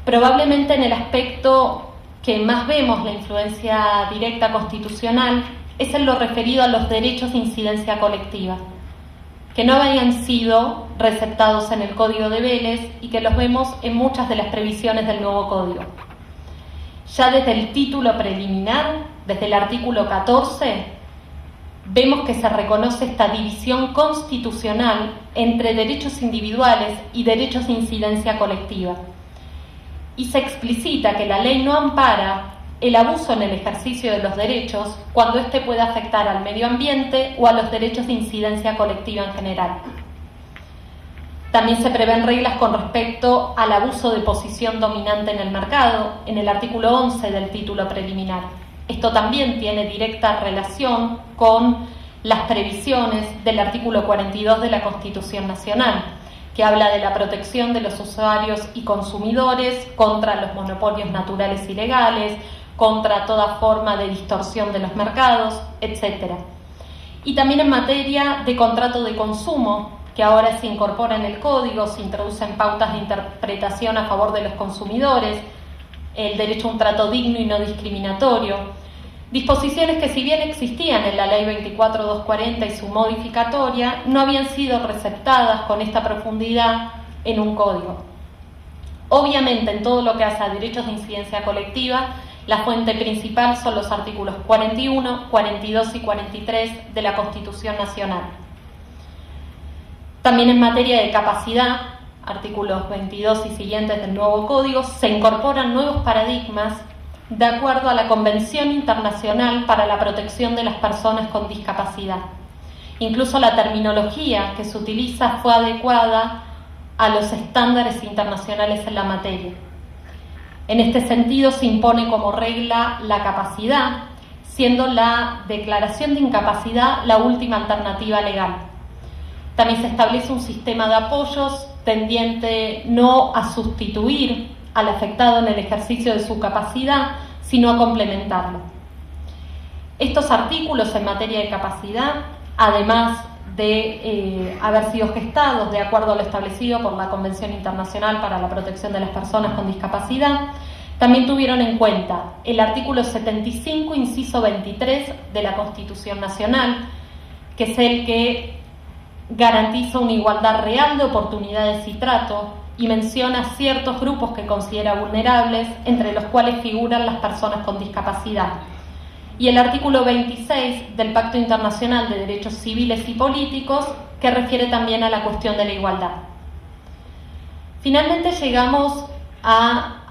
Probablemente en el aspecto que más vemos la influencia directa constitucional es en lo referido a los derechos de incidencia colectiva, que no habían sido receptados en el Código de Vélez y que los vemos en muchas de las previsiones del nuevo Código. Ya desde el título preliminar, desde el artículo 14, vemos que se reconoce esta división constitucional entre derechos individuales y derechos de incidencia colectiva. Y se explicita que la ley no ampara el abuso en el ejercicio de los derechos cuando éste pueda afectar al medio ambiente o a los derechos de incidencia colectiva en general. También se prevén reglas con respecto al abuso de posición dominante en el mercado, en el artículo 11 del título preliminar. Esto también tiene directa relación con las previsiones del artículo 42 de la Constitución Nacional, que habla de la protección de los usuarios y consumidores contra los monopolios naturales ilegales, contra toda forma de distorsión de los mercados, etc. Y también en materia de contrato de consumo, que ahora se incorpora en el Código, se introducen pautas de interpretación a favor de los consumidores, el derecho a un trato digno y no discriminatorio, disposiciones que si bien existían en la Ley 24240 y su modificatoria, no habían sido receptadas con esta profundidad en un código. Obviamente, en todo lo que hace a derechos de incidencia colectiva, La fuente principal son los artículos 41, 42 y 43 de la Constitución Nacional. También en materia de capacidad, artículos 22 y siguientes del nuevo Código, se incorporan nuevos paradigmas de acuerdo a la Convención Internacional para la Protección de las Personas con Discapacidad. Incluso la terminología que se utiliza fue adecuada a los estándares internacionales en la materia. En este sentido, se impone como regla la capacidad, siendo la declaración de incapacidad la última alternativa legal. También se establece un sistema de apoyos tendiente no a sustituir al afectado en el ejercicio de su capacidad, sino a complementarlo. Estos artículos en materia de capacidad, además de haber sido gestados de acuerdo a lo establecido por la Convención Internacional para la Protección de las Personas con Discapacidad, también tuvieron en cuenta el artículo 75, inciso 23 de la Constitución Nacional, que es el que garantiza una igualdad real de oportunidades y trato y menciona ciertos grupos que considera vulnerables, entre los cuales figuran las personas con discapacidad. Y el artículo 26 del Pacto Internacional de Derechos Civiles y Políticos, que refiere también a la cuestión de la igualdad. Finalmente llegamos a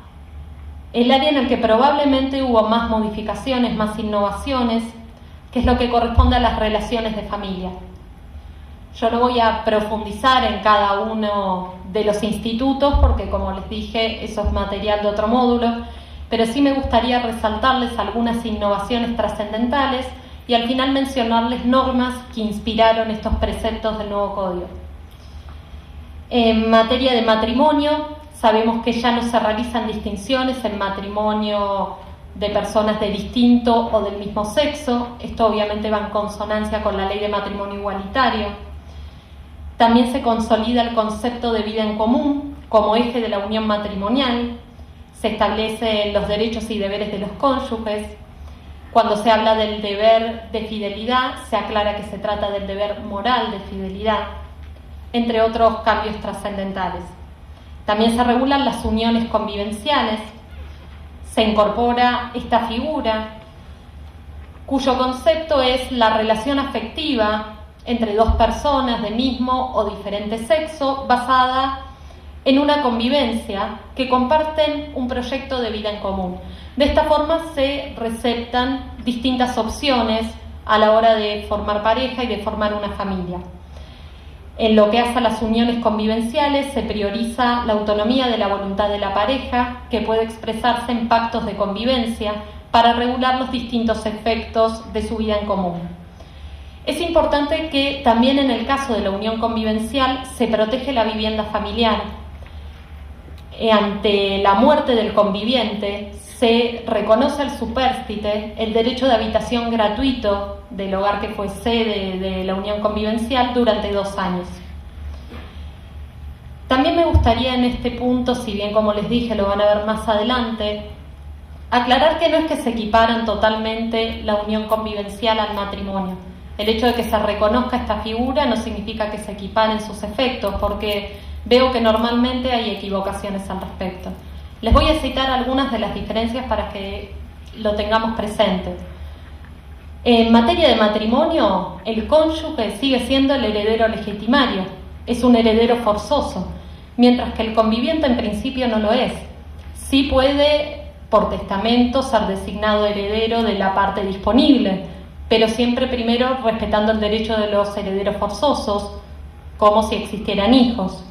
el área en el que probablemente hubo más modificaciones, más innovaciones, que es lo que corresponde a las relaciones de familia. Yo no voy a profundizar en cada uno de los institutos porque, como les dije, eso es material de otro módulo, pero sí me gustaría resaltarles algunas innovaciones trascendentales y al final mencionarles normas que inspiraron estos preceptos del nuevo Código. En materia de matrimonio, sabemos que ya no se realizan distinciones en matrimonio de personas de distinto o del mismo sexo. Esto obviamente va en consonancia con la Ley de Matrimonio Igualitario. También se consolida el concepto de vida en común como eje de la unión matrimonial. Se establecen los derechos y deberes de los cónyuges. Cuando se habla del deber de fidelidad, se aclara que se trata del deber moral de fidelidad, entre otros cambios trascendentales. También se regulan las uniones convivenciales. Se incorpora esta figura, cuyo concepto es la relación afectiva entre dos personas de mismo o diferente sexo, basada en una convivencia que comparten un proyecto de vida en común. De esta forma se receptan distintas opciones a la hora de formar pareja y de formar una familia. En lo que hace a las uniones convivenciales, se prioriza la autonomía de la voluntad de la pareja, que puede expresarse en pactos de convivencia para regular los distintos efectos de su vida en común. Es importante que también en el caso de la unión convivencial se protege la vivienda familiar. Ante la muerte del conviviente, se reconoce al supérstite el derecho de habitación gratuito del hogar que fue sede de la unión convivencial durante 2 años. También me gustaría en este punto, si bien como les dije lo van a ver más adelante, aclarar que no es que se equiparan totalmente la unión convivencial al matrimonio. El hecho de que se reconozca esta figura no significa que se equiparen sus efectos, porque veo que normalmente hay equivocaciones al respecto. Les voy a citar algunas de las diferencias para que lo tengamos presente. En materia de matrimonio, el cónyuge sigue siendo el heredero legitimario, es un heredero forzoso, mientras que el conviviente en principio no lo es. Sí puede, por testamento, ser designado heredero de la parte disponible, pero siempre primero respetando el derecho de los herederos forzosos, como si existieran hijos.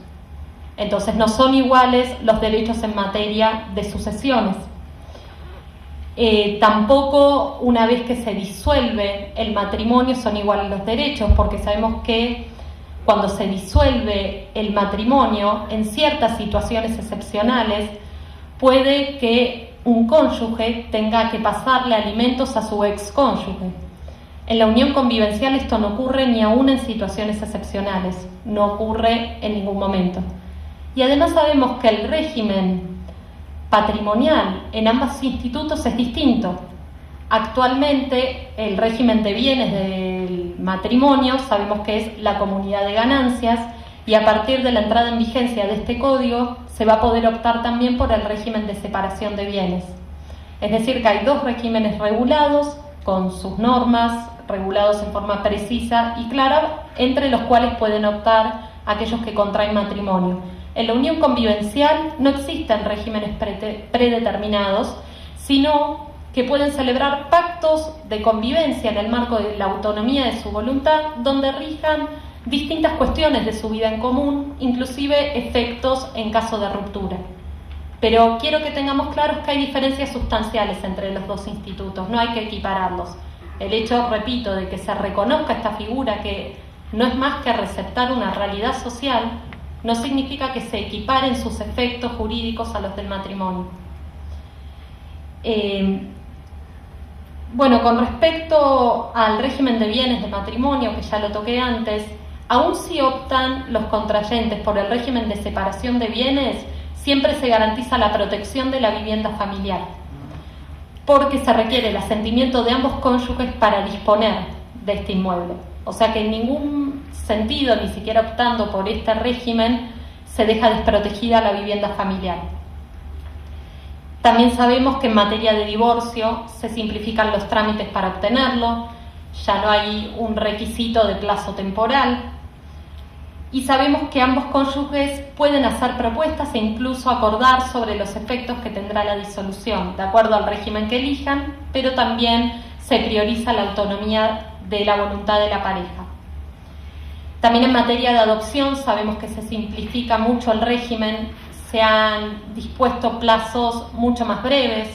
Entonces no son iguales los derechos en materia de sucesiones. Tampoco una vez que se disuelve el matrimonio son iguales los derechos, porque sabemos que cuando se disuelve el matrimonio, en ciertas situaciones excepcionales, puede que un cónyuge tenga que pasarle alimentos a su excónyuge. En la unión convivencial esto no ocurre ni aún en situaciones excepcionales, no ocurre en ningún momento. Y además sabemos que el régimen patrimonial en ambos institutos es distinto. Actualmente el régimen de bienes del matrimonio sabemos que es la comunidad de ganancias, y a partir de la entrada en vigencia de este código se va a poder optar también por el régimen de separación de bienes. Es decir, que hay 2 regímenes regulados, con sus normas, regulados en forma precisa y clara, entre los cuales pueden optar aquellos que contraen matrimonio. En la unión convivencial no existen regímenes predeterminados, sino que pueden celebrar pactos de convivencia en el marco de la autonomía de su voluntad, donde rijan distintas cuestiones de su vida en común, inclusive efectos en caso de ruptura. Pero quiero que tengamos claros que hay diferencias sustanciales entre los 2 institutos, no hay que equipararlos. El hecho, repito, de que se reconozca esta figura que no es más que receptar una realidad social, no significa que se equiparen sus efectos jurídicos a los del matrimonio. Bueno, con respecto al régimen de bienes de matrimonio, que ya lo toqué antes, aun si optan los contrayentes por el régimen de separación de bienes, siempre se garantiza la protección de la vivienda familiar, porque se requiere el asentimiento de ambos cónyuges para disponer de este inmueble. O sea que en ningún sentido, ni siquiera optando por este régimen, se deja desprotegida la vivienda familiar. También sabemos que en materia de divorcio se simplifican los trámites para obtenerlo, ya no hay un requisito de plazo temporal, y sabemos que ambos cónyuges pueden hacer propuestas e incluso acordar sobre los efectos que tendrá la disolución, de acuerdo al régimen que elijan, pero también se prioriza la autonomía de la voluntad de la pareja. También en materia de adopción sabemos que se simplifica mucho el régimen, se han dispuesto plazos mucho más breves.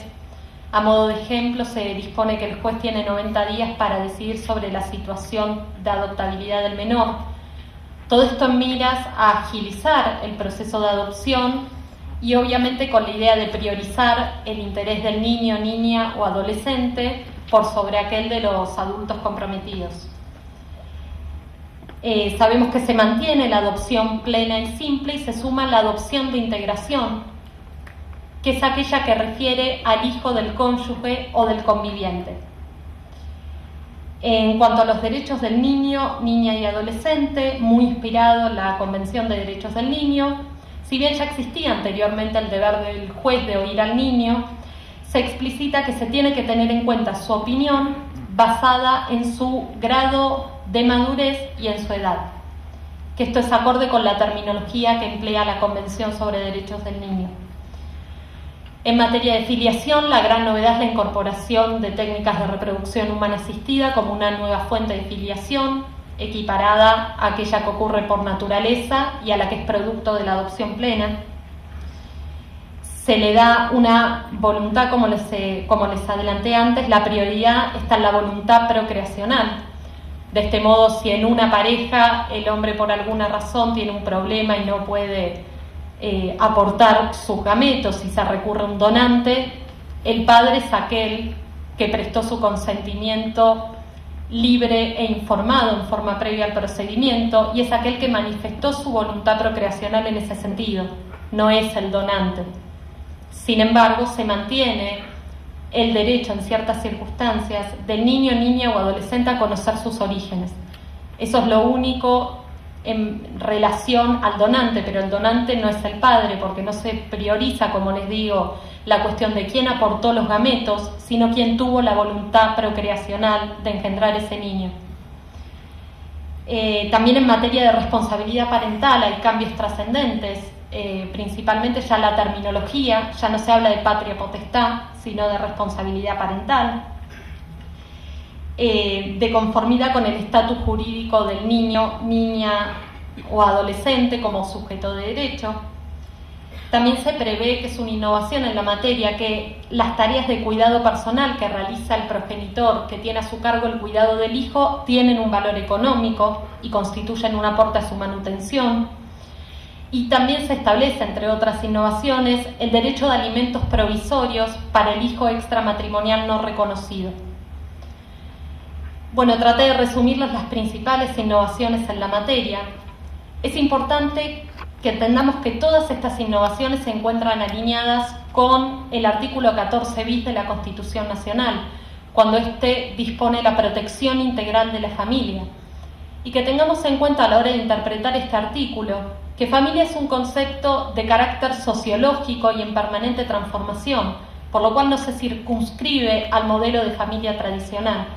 A modo de ejemplo, se dispone que el juez tiene 90 días para decidir sobre la situación de adoptabilidad del menor. Todo esto en miras a agilizar el proceso de adopción y obviamente con la idea de priorizar el interés del niño, niña o adolescente por sobre aquel de los adultos comprometidos. Sabemos que se mantiene la adopción plena y simple y se suma la adopción de integración, que es aquella que refiere al hijo del cónyuge o del conviviente. En cuanto a los derechos del niño, niña y adolescente, muy inspirado en la Convención de Derechos del Niño, si bien ya existía anteriormente el deber del juez de oír al niño, se explicita que se tiene que tener en cuenta su opinión basada en su grado de madurez y en su edad, que esto es acorde con la terminología que emplea la Convención sobre Derechos del Niño. En materia de filiación, la gran novedad es la incorporación de técnicas de reproducción humana asistida como una nueva fuente de filiación, equiparada a aquella que ocurre por naturaleza y a la que es producto de la adopción plena. Se le da una voluntad, como les adelanté antes, la prioridad está en la voluntad procreacional. De este modo, si en una pareja el hombre por alguna razón tiene un problema y no puede aportar sus gametos y se recurre a un donante, el padre es aquel que prestó su consentimiento libre e informado en forma previa al procedimiento y es aquel que manifestó su voluntad procreacional en ese sentido, no es el donante. Sin embargo, se mantiene el derecho en ciertas circunstancias del niño, niña o adolescente a conocer sus orígenes. Eso es lo único en relación al donante, pero el donante no es el padre, porque no se prioriza, como les digo, la cuestión de quién aportó los gametos, sino quién tuvo la voluntad procreacional de engendrar ese niño. También en materia de responsabilidad parental hay cambios trascendentes, principalmente ya la terminología, ya no se habla de patria potestad, sino de responsabilidad parental. De conformidad con el estatus jurídico del niño, niña o adolescente como sujeto de derecho. También se prevé, que es una innovación en la materia, que las tareas de cuidado personal que realiza el progenitor que tiene a su cargo el cuidado del hijo tienen un valor económico y constituyen un aporte a su manutención. Y también se establece, entre otras innovaciones, el derecho de alimentos provisorios para el hijo extramatrimonial no reconocido. Bueno, traté de resumirles las principales innovaciones en la materia. Es importante que entendamos que todas estas innovaciones se encuentran alineadas con el artículo 14 bis de la Constitución Nacional, cuando éste dispone la protección integral de la familia. Y que tengamos en cuenta a la hora de interpretar este artículo que familia es un concepto de carácter sociológico y en permanente transformación, por lo cual no se circunscribe al modelo de familia tradicional.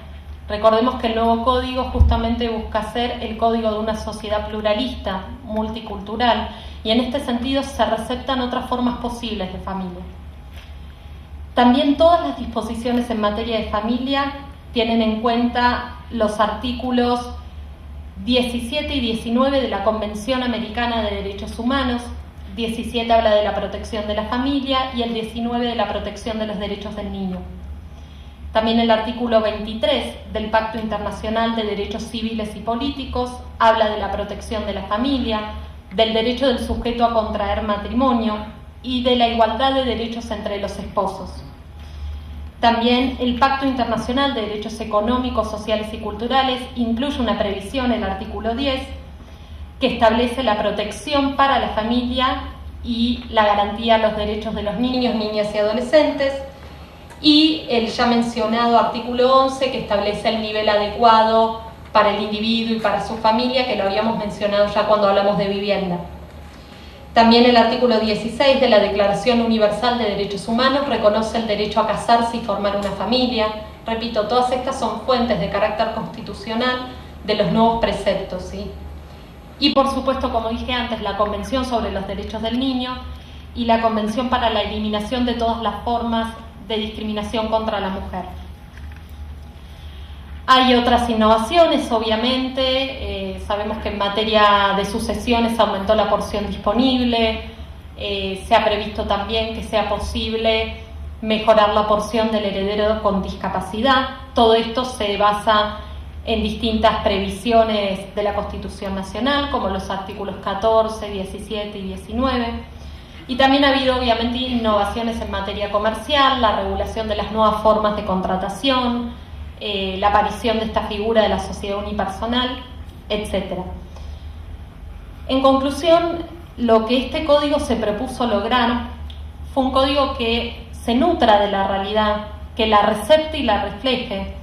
Recordemos que el nuevo código justamente busca ser el código de una sociedad pluralista, multicultural, y en este sentido se receptan otras formas posibles de familia. También todas las disposiciones en materia de familia tienen en cuenta los artículos 17 y 19 de la Convención Americana de Derechos Humanos. 17 habla de la protección de la familia y el 19 de la protección de los derechos del niño. También el artículo 23 del Pacto Internacional de Derechos Civiles y Políticos habla de la protección de la familia, del derecho del sujeto a contraer matrimonio y de la igualdad de derechos entre los esposos. También el Pacto Internacional de Derechos Económicos, Sociales y Culturales incluye una previsión, el artículo 10, que establece la protección para la familia y la garantía de los derechos de los niños, niñas y adolescentes, y el ya mencionado artículo 11, que establece el nivel adecuado para el individuo y para su familia, que lo habíamos mencionado ya cuando hablamos de vivienda. También el artículo 16 de la Declaración Universal de Derechos Humanos reconoce el derecho a casarse y formar una familia. Repito, todas estas son fuentes de carácter constitucional de los nuevos preceptos, ¿sí? Y por supuesto, como dije antes, la Convención sobre los Derechos del Niño y la Convención para la Eliminación de todas las formas de discriminación contra la mujer. Hay otras innovaciones, obviamente. Sabemos que en materia de sucesiones aumentó la porción disponible. Se ha previsto también que sea posible mejorar la porción del heredero con discapacidad. Todo esto se basa en distintas previsiones de la Constitución Nacional, como los artículos 14, 17 y 19. Y también ha habido, obviamente, innovaciones en materia comercial, la regulación de las nuevas formas de contratación, la aparición de esta figura de la sociedad unipersonal, etc. En conclusión, lo que este código se propuso lograr fue un código que se nutra de la realidad, que la recepte y la refleje,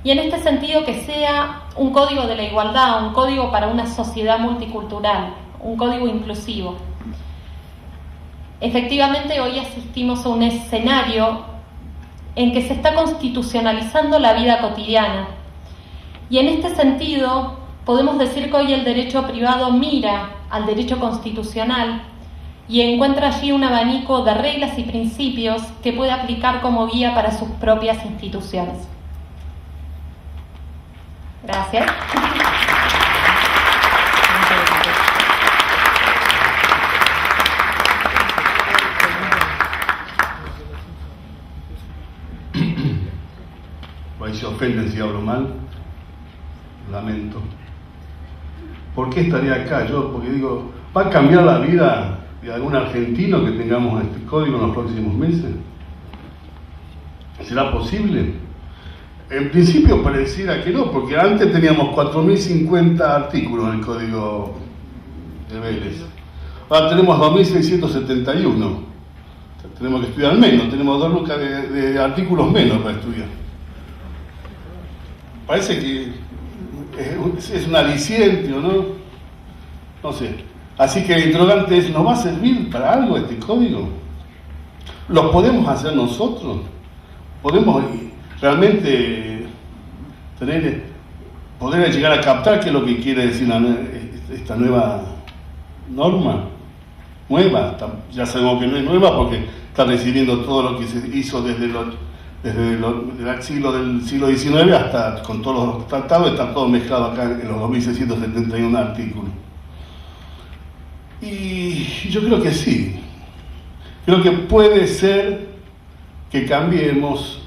y en este sentido que sea un código de la igualdad, un código para una sociedad multicultural, un código inclusivo. Efectivamente, hoy asistimos a un escenario en que se está constitucionalizando la vida cotidiana, y en este sentido podemos decir que hoy el derecho privado mira al derecho constitucional y encuentra allí un abanico de reglas y principios que puede aplicar como guía para sus propias instituciones. Gracias. Ahí se ofenden si hablo mal, lamento. ¿Por qué estaré acá yo? Porque digo, ¿va a cambiar la vida de algún argentino que tengamos este código en los próximos meses? ¿Será posible? En principio pareciera que no, porque antes teníamos 4.050 artículos en el código de Vélez. Ahora tenemos 2.671. Tenemos que estudiar menos, tenemos 2 lucas de artículos menos para estudiar. Parece que es un aliciente, ¿o no? No sé. Así que el interrogante es, ¿nos va a servir para algo este código? ¿Lo podemos hacer nosotros? ¿Podemos realmente poder llegar a captar qué es lo que quiere decir esta nueva norma? Nueva, ya sabemos que no es nueva porque está recibiendo todo lo que se hizo desde el siglo XIX hasta con todos los tratados, está todo mezclado acá en los 2.671 artículos. Y yo creo que sí. Creo que puede ser que cambiemos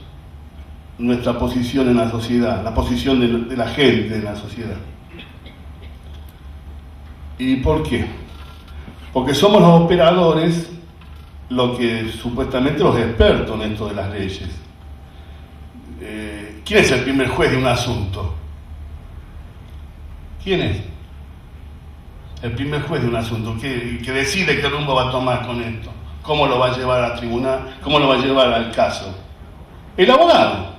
nuestra posición en la sociedad, la posición de la gente en la sociedad. ¿Y por qué? Porque somos los operadores, lo que supuestamente los expertos en esto de las leyes. ¿Quién es el primer juez de un asunto? ¿Quién es? El primer juez de un asunto que decide qué rumbo va a tomar con esto, cómo lo va a llevar al tribunal, cómo lo va a llevar al caso. El abogado.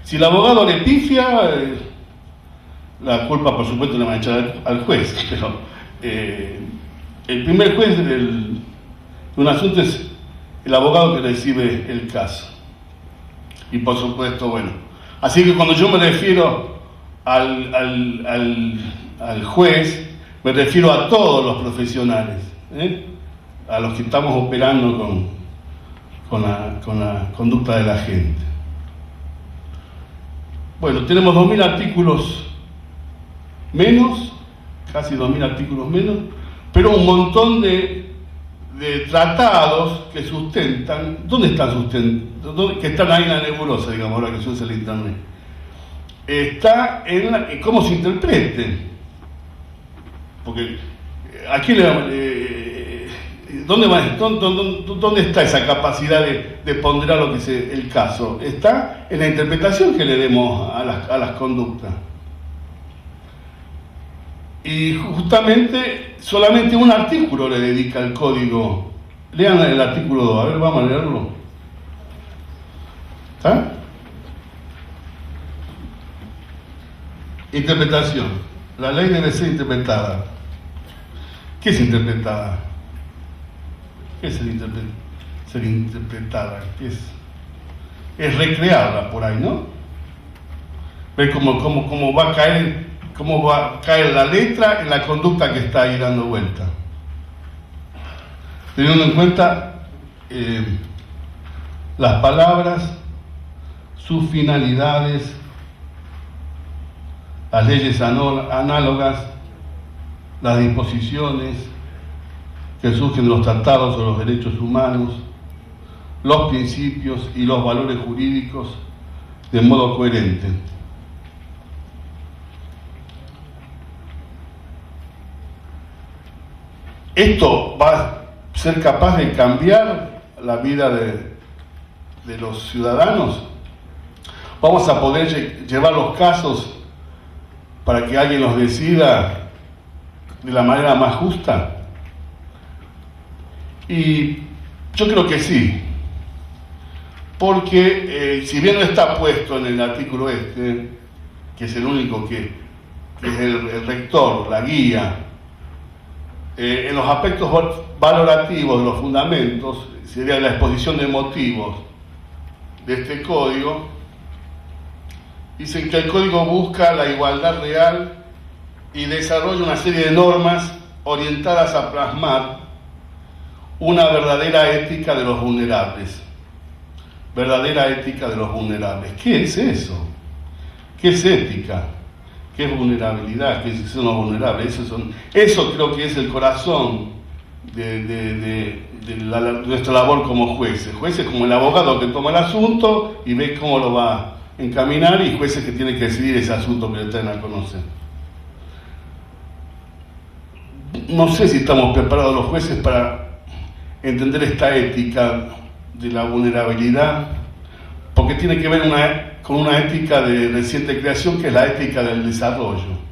Si el abogado le pifia, la culpa por supuesto le va a echar al juez, pero el primer juez de un asunto es el abogado que recibe el caso. Y por supuesto, bueno, así que cuando yo me refiero al juez, me refiero a todos los profesionales, a los que estamos operando con la conducta de la gente. Bueno, tenemos 2.000 artículos menos, casi 2.000 artículos menos, pero un montón de tratados que sustentan. ¿Dónde están sustentados? Que están ahí en la nebulosa, digamos, ahora que se usa el internet. Está en cómo se interprete. Porque aquí ¿dónde está esa capacidad de ponderar lo que es el caso? Está en la interpretación que le demos a las conductas. Y justamente solamente un artículo le dedica al código. Lean el artículo 2, a ver, vamos a leerlo. ¿Está? Interpretación. La ley debe ser interpretada. ¿Qué es interpretada? ¿Qué es ser interpretada? ¿Qué es? Es recrearla por ahí, ¿no? Ver cómo va a caer la letra en la conducta que está ahí dando vuelta. Teniendo en cuenta las palabras, sus finalidades, las leyes análogas, las disposiciones que surgen de los tratados sobre los derechos humanos, los principios y los valores jurídicos de modo coherente. Esto va a ser capaz de cambiar la vida de los ciudadanos. Vamos a poder llevar los casos para que alguien los decida de la manera más justa. Y yo creo que sí, porque si bien no está puesto en el artículo que es el único que es el rector, la guía, en los aspectos valorativos de los fundamentos, sería la exposición de motivos de este código, dicen que el código busca la igualdad real y desarrolla una serie de normas orientadas a plasmar una verdadera ética de los vulnerables. Verdadera ética de los vulnerables. ¿Qué es eso? ¿Qué es ética? ¿Qué es vulnerabilidad? ¿Qué son los vulnerables? Eso creo que es el corazón de nuestra labor como jueces. Jueces como el abogado que toma el asunto y ve cómo lo va a encaminar, y jueces que tienen que decidir ese asunto que le traen a conocer. No sé si estamos preparados los jueces para entender esta ética de la vulnerabilidad, porque tiene que ver con una ética de reciente creación, que es la ética del desarrollo.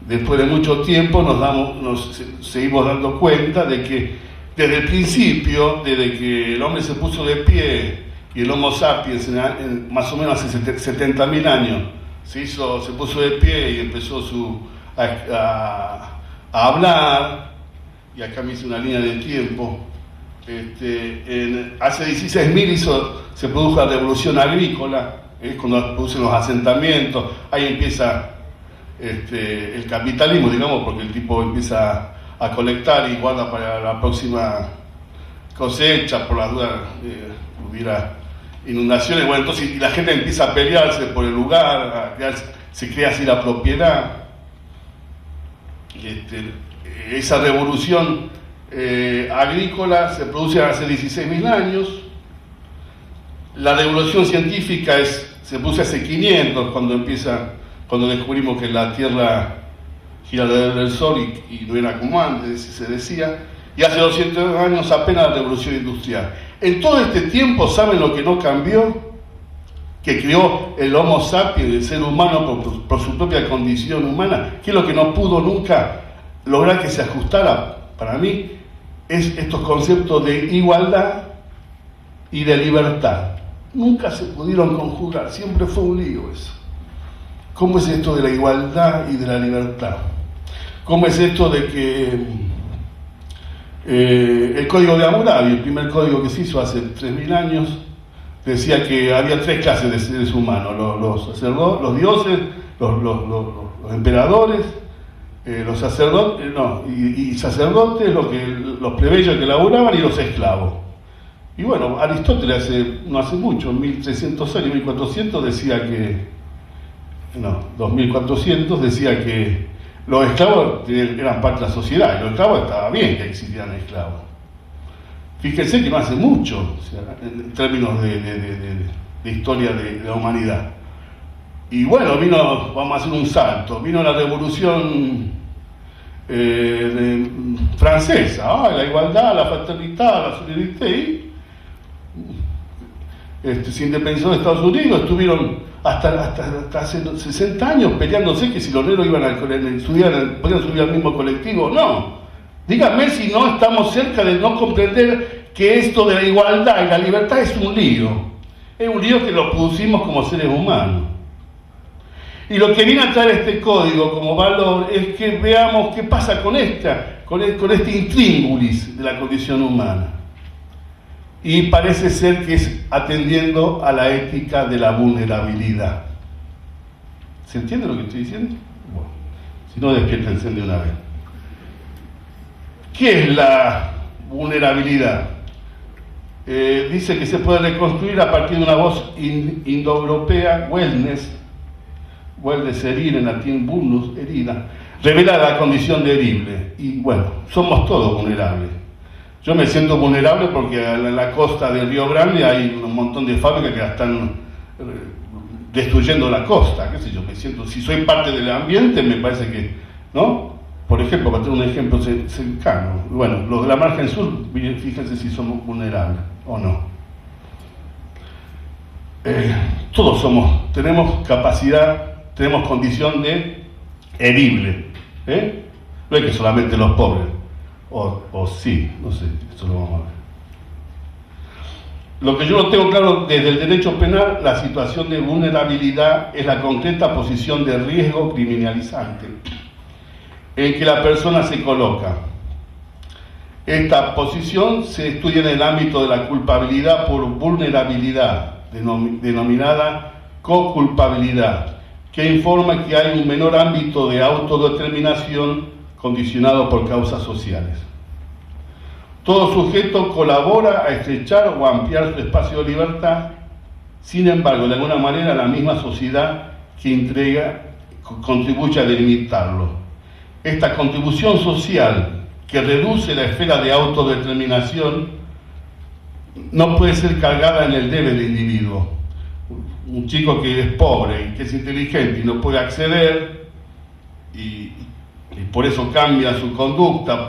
Después de mucho tiempo nos seguimos dando cuenta de que desde el principio, desde que el hombre se puso de pie y el Homo sapiens más o menos hace 70.000 años se puso de pie y empezó a hablar, y acá me hice una línea de tiempo. Hace 16.000 se produjo la revolución agrícola, cuando se producen los asentamientos, ahí empieza el capitalismo, digamos, porque el tipo empieza a colectar y guarda para la próxima cosecha, por las dudas hubiera inundaciones. Bueno, entonces la gente empieza a pelearse por el lugar, se crea así la propiedad. Esa revolución agrícola se produce hace 16.000 años. La revolución científica se produce hace 500, cuando descubrimos que la Tierra gira alrededor del Sol y no era como antes, se decía. Y hace 200 años apenas la revolución industrial. En todo este tiempo, ¿saben lo que no cambió? Que creó el Homo sapiens, el ser humano, por su propia condición humana. ¿Qué es lo que no pudo nunca lograr que se ajustara? Para mí, es estos conceptos de igualdad y de libertad. Nunca se pudieron conjugar, siempre fue un lío eso. ¿Cómo es esto de la igualdad y de la libertad? ¿Cómo es esto de que El código de Hammurabi, el primer código que se hizo hace 3000 años, decía que había 3 clases de seres humanos: los sacerdotes, los dioses, los emperadores, los sacerdotes, y sacerdotes, los plebeyos que laburaban, y los esclavos. Y bueno, Aristóteles no hace mucho, en 1300 años, 1400, decía que, 2400, decía que los esclavos eran parte de la sociedad, y los esclavos estaba bien que existieran esclavos. Fíjense que no hace mucho, o sea, en términos de historia de la humanidad. Y bueno, vamos a hacer un salto, vino la Revolución francesa, la igualdad, la fraternidad, la solidaridad, y se independizó de Estados Unidos, estuvieron hasta hace 60 años peleándose que si los negros podían subir al mismo colectivo. No, díganme si no estamos cerca de no comprender que esto de la igualdad y la libertad es un lío que lo pusimos como seres humanos. Y lo que viene a traer este código como valor es que veamos qué pasa con este intríngulis de la condición humana. Y parece ser que es atendiendo a la ética de la vulnerabilidad. ¿Se entiende lo que estoy diciendo? Bueno, si no, despiértense de una vez. ¿Qué es la vulnerabilidad? Dice que se puede reconstruir a partir de una voz indoeuropea, wellness, herir en latín, vulnus, herida, revela la condición de herible. Y bueno, somos todos vulnerables. Yo me siento vulnerable porque en la costa del Río Grande hay un montón de fábricas que la están destruyendo la costa, qué sé yo, me siento, si soy parte del ambiente, me parece que, ¿no? Por ejemplo, para tener un ejemplo cercano, bueno, los de la margen sur, fíjense si somos vulnerables o no. Todos tenemos capacidad, tenemos condición de herible, no es que solamente los pobres. O sí, no sé, eso lo vamos a ver. Lo que yo no tengo claro desde el derecho penal, la situación de vulnerabilidad es la concreta posición de riesgo criminalizante en que la persona se coloca. Esta posición se estudia en el ámbito de la culpabilidad por vulnerabilidad, denominada co-culpabilidad, que informa que hay un menor ámbito de autodeterminación condicionado por causas sociales. Todo sujeto colabora a estrechar o ampliar su espacio de libertad, sin embargo, de alguna manera la misma sociedad que entrega contribuye a delimitarlo. Esta contribución social que reduce la esfera de autodeterminación no puede ser cargada en el deber del individuo. Un chico que es pobre y que es inteligente y no puede acceder y por eso cambia su conducta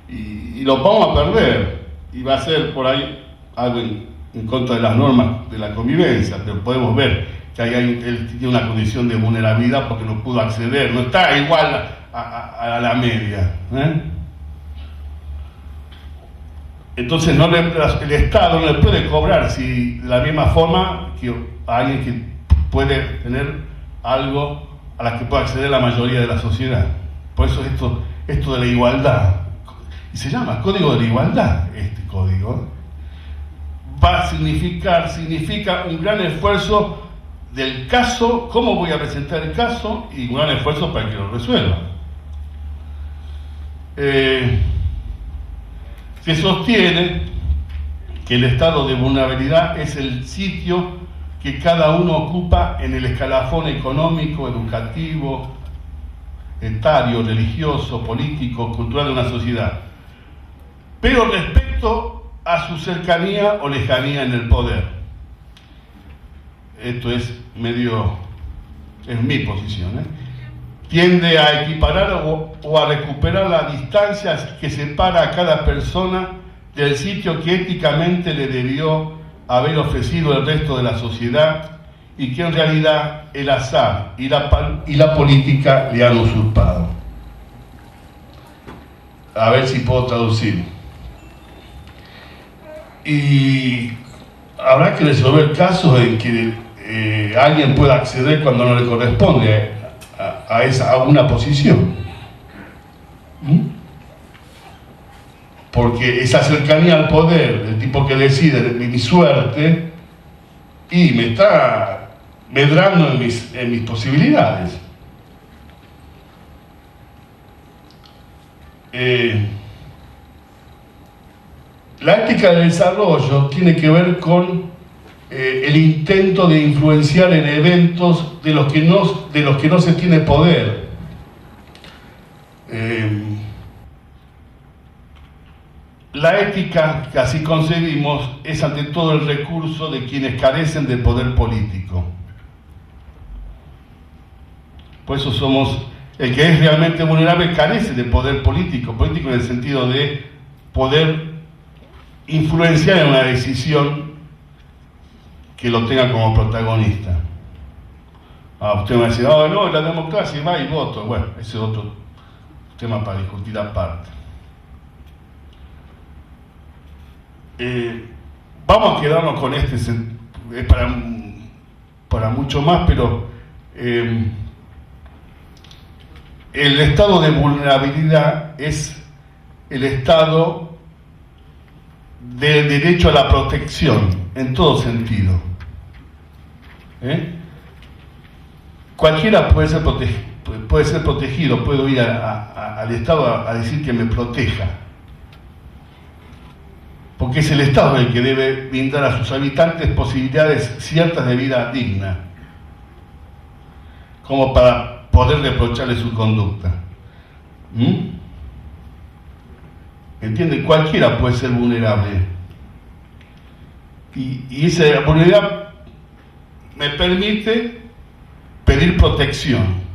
y lo vamos a perder y va a ser por ahí algo en contra de las normas de la convivencia, pero podemos ver que él tiene una condición de vulnerabilidad porque no pudo acceder, no está igual a la media, Entonces el Estado no le puede cobrar de la misma forma que a alguien que puede tener algo a la que puede acceder la mayoría de la sociedad. Por eso esto de la igualdad, y se llama Código de la Igualdad, este código, significa un gran esfuerzo del caso, cómo voy a presentar el caso, y un gran esfuerzo para que lo resuelva. Se sostiene que el estado de vulnerabilidad es el sitio que cada uno ocupa en el escalafón económico, educativo, etario, religioso, político, cultural de una sociedad, pero respecto a su cercanía o lejanía en el poder. Esto es mi posición, tiende a equiparar o a recuperar la distancia que separa a cada persona del sitio que éticamente le debió haber ofrecido el resto de la sociedad y que en realidad el azar y la política le han usurpado. A ver si puedo traducir. Y habrá que resolver casos en que alguien pueda acceder cuando no le corresponde a una posición. porque esa cercanía al poder, el tipo que decide mi suerte, y me está medrando en mis posibilidades. La ética del desarrollo tiene que ver con el intento de influenciar en eventos de los que no se tiene poder. La ética que así concebimos es ante todo el recurso de quienes carecen de poder político. Por eso el que es realmente vulnerable carece de poder político en el sentido de poder influenciar en una decisión que lo tenga como protagonista. Usted me va a decir, no, la democracia, va y voto. Bueno, ese es otro tema para discutir aparte. Vamos a quedarnos con este, es para mucho más, pero el estado de vulnerabilidad es el estado del derecho a la protección, en todo sentido. Cualquiera puede ser protegido, puedo ir al Estado a decir que me proteja. Porque es el Estado el que debe brindar a sus habitantes posibilidades ciertas de vida digna, como para poder reprocharle su conducta. ¿Entienden? Cualquiera puede ser vulnerable. Y esa vulnerabilidad me permite pedir protección.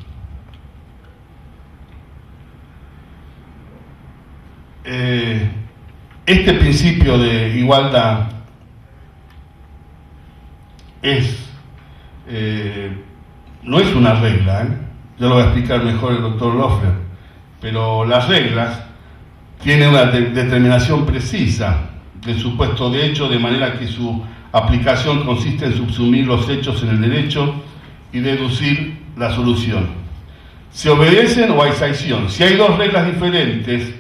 Este principio de igualdad no es una regla, ya lo va a explicar mejor el doctor Loeffler, pero las reglas tienen una determinación precisa del supuesto de hecho, de manera que su aplicación consiste en subsumir los hechos en el derecho y deducir la solución. ¿Se obedecen o hay sanción? Si hay dos reglas diferentes,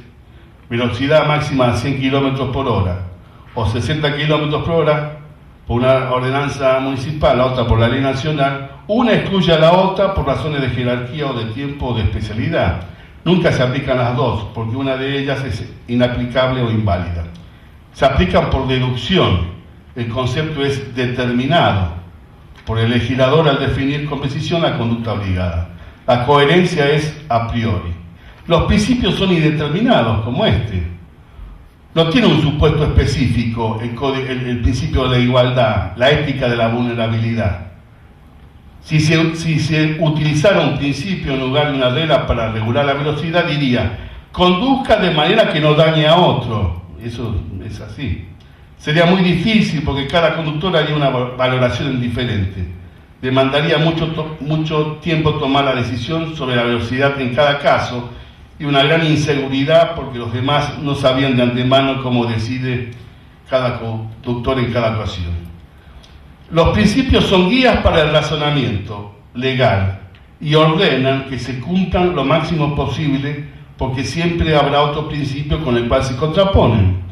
velocidad máxima a 100 km por hora o 60 km por hora por una ordenanza municipal, la otra por la ley nacional, una excluye a la otra por razones de jerarquía o de tiempo o de especialidad. Nunca se aplican las dos, porque una de ellas es inaplicable o inválida. Se aplican por deducción. El concepto es determinado por el legislador al definir con precisión la conducta obligada. La coherencia es a priori. Los principios son indeterminados, como este. No tiene un supuesto específico el principio de la igualdad, la ética de la vulnerabilidad. Si se utilizara un principio en lugar de una regla para regular la velocidad, diría, conduzca de manera que no dañe a otro. Eso es así. Sería muy difícil porque cada conductor haría una valoración diferente. Demandaría mucho tiempo tomar la decisión sobre la velocidad en cada caso y una gran inseguridad porque los demás no sabían de antemano cómo decide cada conductor en cada ocasión. Los principios son guías para el razonamiento legal y ordenan que se cumplan lo máximo posible porque siempre habrá otro principio con el cual se contraponen.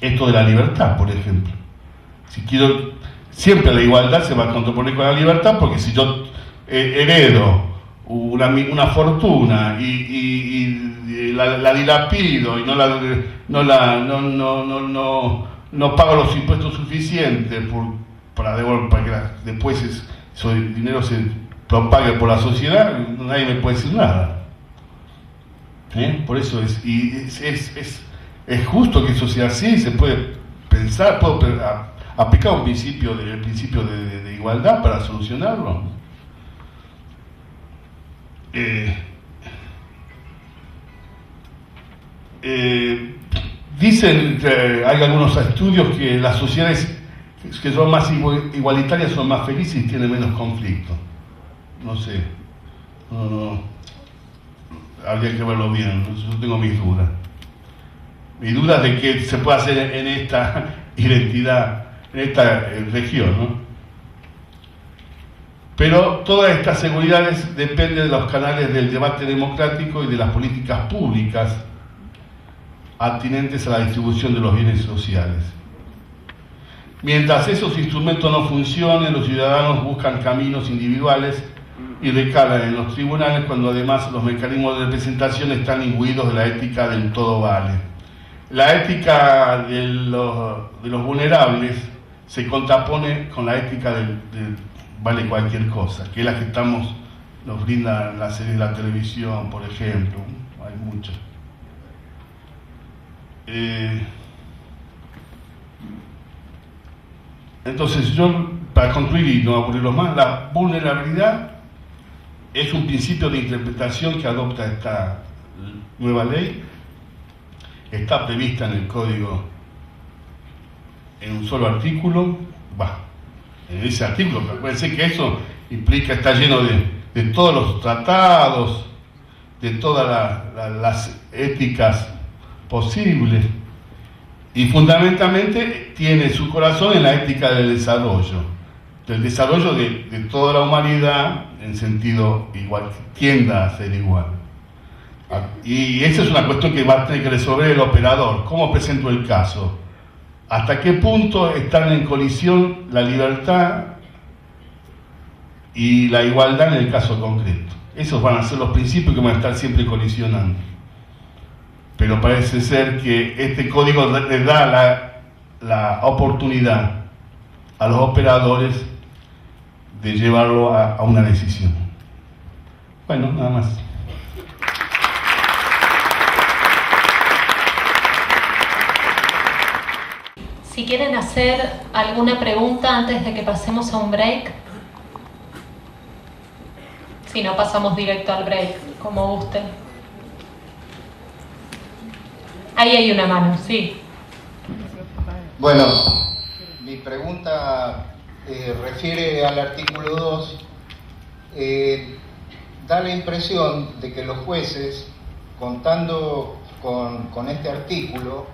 Esto de la libertad, por ejemplo. Siempre la igualdad se va a contraponer con la libertad porque si yo heredo una fortuna y la dilapido y no pago los impuestos suficientes para que después ese dinero se propague por la sociedad, nadie me puede decir nada. Por eso es justo que eso sea así. Se puede pensar, puedo aplicar el principio de igualdad para solucionarlo. Dicen que hay algunos estudios que las sociedades que son más igualitarias son más felices y tienen menos conflicto. No sé, no, habría que verlo bien. Yo tengo mis dudas. Mis dudas de qué se puede hacer en esta identidad, en esta región, ¿no? Pero todas estas seguridades dependen de los canales del debate democrático y de las políticas públicas atinentes a la distribución de los bienes sociales. Mientras esos instrumentos no funcionen, los ciudadanos buscan caminos individuales y recalan en los tribunales cuando además los mecanismos de representación están imbuidos de la ética del todo vale. La ética de los vulnerables se contrapone con la ética del vale cualquier cosa, que es la que nos brinda la serie de la televisión, por ejemplo. Hay muchas. Entonces yo, para concluir y no aburrirlos más, la vulnerabilidad es un principio de interpretación que adopta esta nueva ley. Está prevista en el Código en un solo artículo. En ese artículo, pero acuérdense que eso implica, está lleno de todos los tratados, de todas las éticas posibles, y fundamentalmente tiene su corazón en la ética del desarrollo de toda la humanidad en sentido igual, tienda a ser igual. Y esa es una cuestión que va a tener que resolver el operador. ¿Cómo presento el caso? ¿Hasta qué punto están en colisión la libertad y la igualdad en el caso concreto? Esos van a ser los principios que van a estar siempre colisionando. Pero parece ser que este código le da la oportunidad a los operadores de llevarlo a una decisión. Bueno, nada más. Si quieren hacer alguna pregunta antes de que pasemos a un break. Si no, pasamos directo al break, como gusten. Ahí hay una mano, sí. Bueno, mi pregunta refiere al artículo 2. Da la impresión de que los jueces, contando con este artículo,